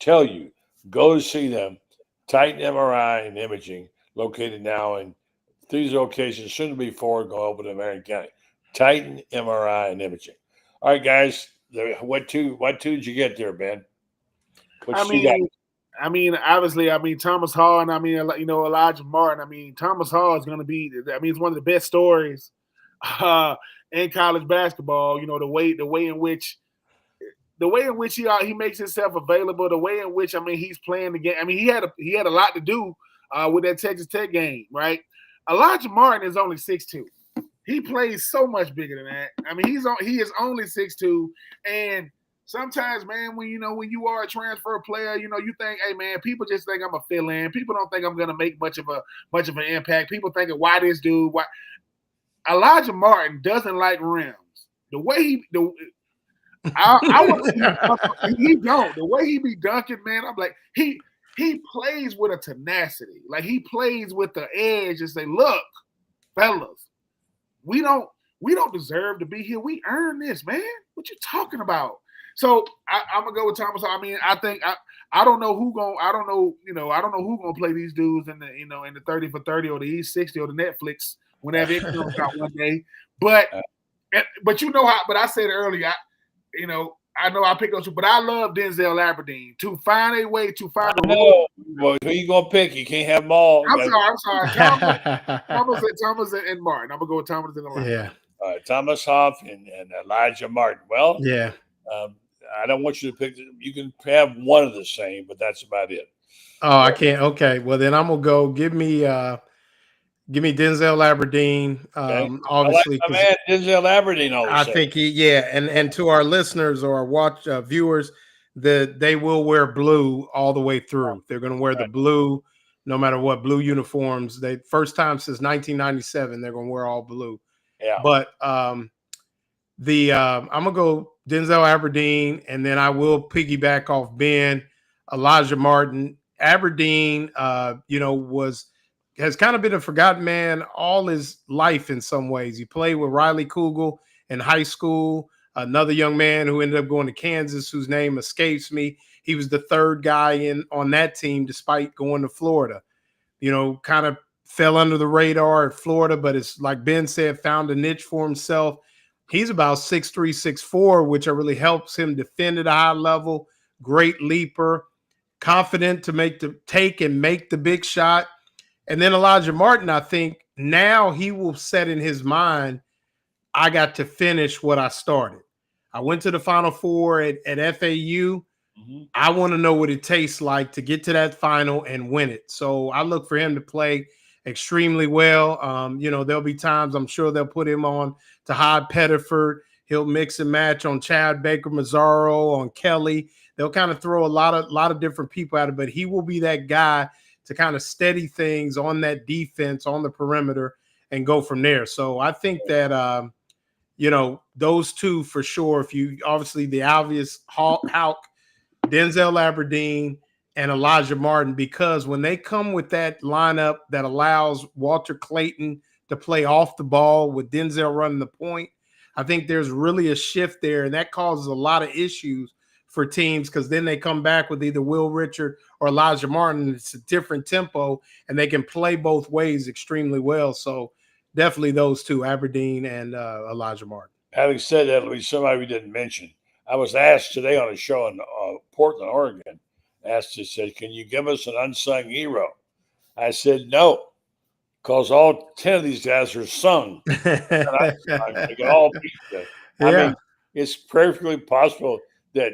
tell you, go to see them. Titan MRI and Imaging, located now in 3 locations, soon to be 4, going open in Marion County. Titan MRI and Imaging. All right, guys, what two did you get there, Ben? Obviously, Thomas Hall and Elijah Martin. Thomas Hall is going to be. It's one of the best stories in college basketball. The way in which he makes himself available, the way in which he's playing the game. He had a lot to do with that Texas Tech game, right? Elijah Martin is only 6'2". He plays so much bigger than that. He is only 6'2", and sometimes, man, when you are a transfer player, you think, hey, man, people just think I'm a fill-in. People don't think I'm gonna make much of an impact. People thinking, why this dude? Why? Elijah Martin doesn't like rims. The way he don't. The way he be dunking, man, I'm like, he plays with a tenacity. Like, he plays with the edge and say, look, fellas, we don't deserve to be here. We earned this, man. What you talking about? So I'm gonna go with Thomas. I think I don't know who gonna play these dudes in the 30 for 30 or the E60 or the Netflix whenever it comes out one day. But I said earlier, I know I picked up, but I love Denzel Aberdeen to find a way to find a way. Well, who you gonna pick? You can't have them all. I'm sorry. Thomas and Martin. I'm gonna go with Thomas in the line. Yeah. All right, Thomas Hoff and Elijah Martin. Well, yeah. I don't want you to pick. You can have one of the same, but that's about it. Oh, I can't. Okay, well then I'm gonna go. Give me Denzel Aberdeen. Obviously, I like my man Denzel Aberdeen. I think and to our listeners or our viewers, they will wear blue all the way through. They're gonna wear the blue, no matter what, blue uniforms. They first time since 1997 they're gonna wear all blue. Yeah, but I'm gonna go Denzel Aberdeen, and then I will piggyback off Ben. Elijah Martin. Aberdeen, has kind of been a forgotten man all his life in some ways. He played with Riley Kugel in high school, another young man who ended up going to Kansas, whose name escapes me. He was the third guy on that team, despite going to Florida. Kind of fell under the radar at Florida, but it's like Ben said, found a niche for himself. He's about 6'3", 6'4", which really helps him defend at a high level. Great leaper. Confident to make the big shot. And then Elijah Martin, I think now he will set in his mind, I got to finish what I started. I went to the Final Four at FAU. Mm-hmm. I want to know what it tastes like to get to that final and win it. So I look for him to play extremely well. There'll be times I'm sure they'll put him on to Hyde Pettiford. He'll mix and match on Chad Baker Mazzaro, on Kelly. They'll kind of throw a lot of different people at it, but he will be that guy to kind of steady things on that defense on the perimeter and go from there. So I think that, those two for sure. If you obviously the obvious Hawk, Denzel Aberdeen and Elijah Martin, because when they come with that lineup that allows Walter Clayton to play off the ball with Denzel running the point, I think there's really a shift there, and that causes a lot of issues for teams, because then they come back with either Will Richard or Elijah Martin. It's a different tempo, and they can play both ways extremely well. So definitely those two, Aberdeen and Elijah Martin. Having said that, at least somebody we didn't mention. I was asked today on a show in Portland, Oregon, said, can you give us an unsung hero? I said, no, because all 10 of these guys are sung. They can all beat them. I mean, it's perfectly possible that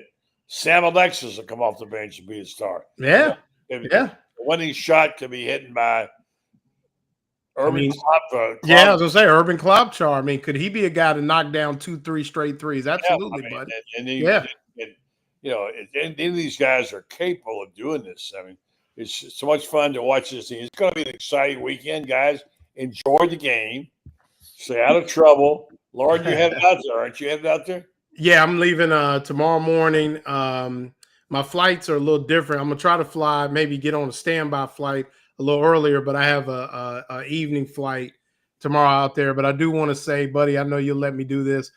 Sam Alexis will come off the bench and be a star. Yeah. The winning shot could be hit by Urban Klopp. I was going to say Urban Klobuchar. I mean, could he be a guy to knock down 2-3 straight threes? Absolutely, bud. And these guys are capable of doing this. I mean, it's so much fun to watch this team. It's going to be an exciting weekend, guys. Enjoy the game. Stay out of trouble. Loren, you headed out there, aren't you? Headed out there? Yeah, I'm leaving tomorrow morning. My flights are a little different. I'm gonna try to fly, maybe get on a standby flight a little earlier, but I have a evening flight tomorrow out there. But I do want to say, buddy, I know you'll let me do this.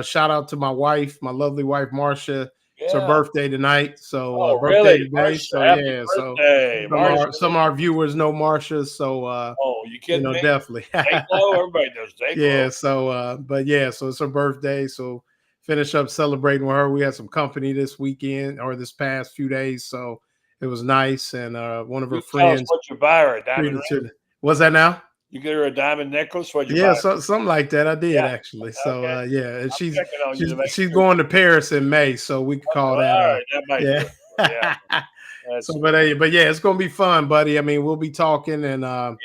Shout out to my wife, my lovely wife, Marcia. It's her birthday tonight. So birthday today. Marcia, so birthday. Some of our viewers know Marcia. So you kidding me? Definitely. Everybody knows Dayclo. Yeah, so it's her birthday. So finish up celebrating with her. We had some company this weekend or this past few days, so it was nice. And one of her friends. What you buy her, a diamond ring? What's that now? You get her a diamond necklace? What you buy her? Something like that. I did actually. So and she's going to Paris in May, so we could call that. All right, that might So, but it's gonna be fun, buddy. I mean, we'll be talking, and I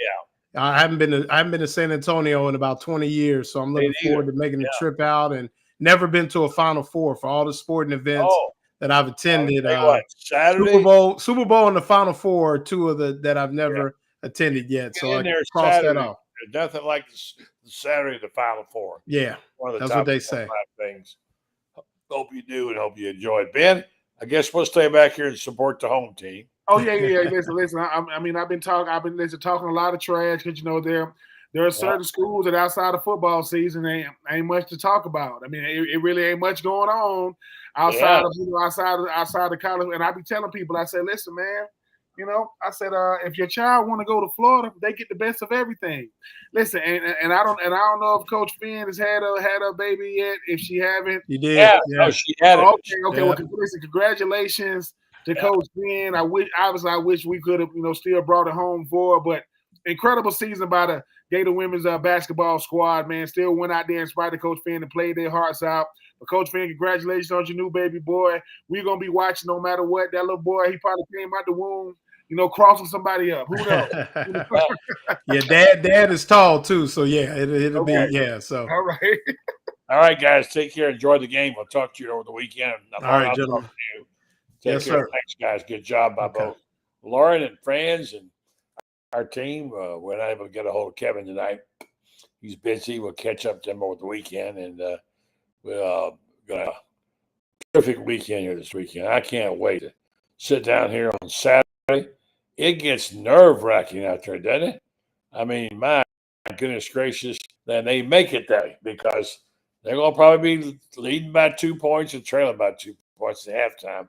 haven't been to San Antonio in about 20 years, so I'm looking forward to making the trip out. And never been to a Final Four for all the sporting events that I've attended. Saturday? Super Bowl and the Final Four are two of that I've never attended yet. So I cross that off. There's nothing like the Saturday, the Final Four. Yeah, one of the that's top what they say. Things. Hope you do and hope you enjoy it. Ben, I guess we'll stay back here and support the home team. Oh yeah. Listen. I've been talking a lot of trash because there are certain schools that outside of football season ain't much to talk about. I mean, it really ain't much going on outside of college. And I be telling people, I say, listen, man, if your child want to go to Florida, they get the best of everything. Listen, and I don't know if Coach Finn has had a baby yet. If she haven't, you did. Yeah. No, she had it. Okay. Yeah. Well, listen, congratulations to Coach Finn. I wish we could have, still brought it home for her, but incredible season by the Gator women's basketball squad, man. Still went out there in spite of Coach Finn and played their hearts out. But Coach Finn, congratulations on your new baby boy. We're going to be watching no matter what. That little boy, he probably came out the womb, crossing somebody up. Who knows? Yeah, dad is tall too, so yeah, it'll Okay. be, yeah. So all right. All right, guys, take care. Enjoy the game. We'll talk to you over the weekend. All right, gentlemen. Take Yes, care. sir. Thanks, guys. Good job by both Loren and Franz and our team. We're not able to get a hold of Kevin tonight. He's busy. We'll catch up to him over the weekend, and we're going to terrific weekend here this weekend. I can't wait to sit down here on Saturday. It gets nerve-wracking out there, doesn't it? I mean, my goodness gracious, then they make it that because they're going to probably be leading by 2 points and trailing by 2 points at halftime.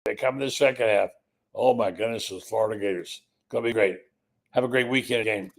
They come in the second half. Oh, my goodness, those Florida Gators. Going to be great. Have a great weekend game.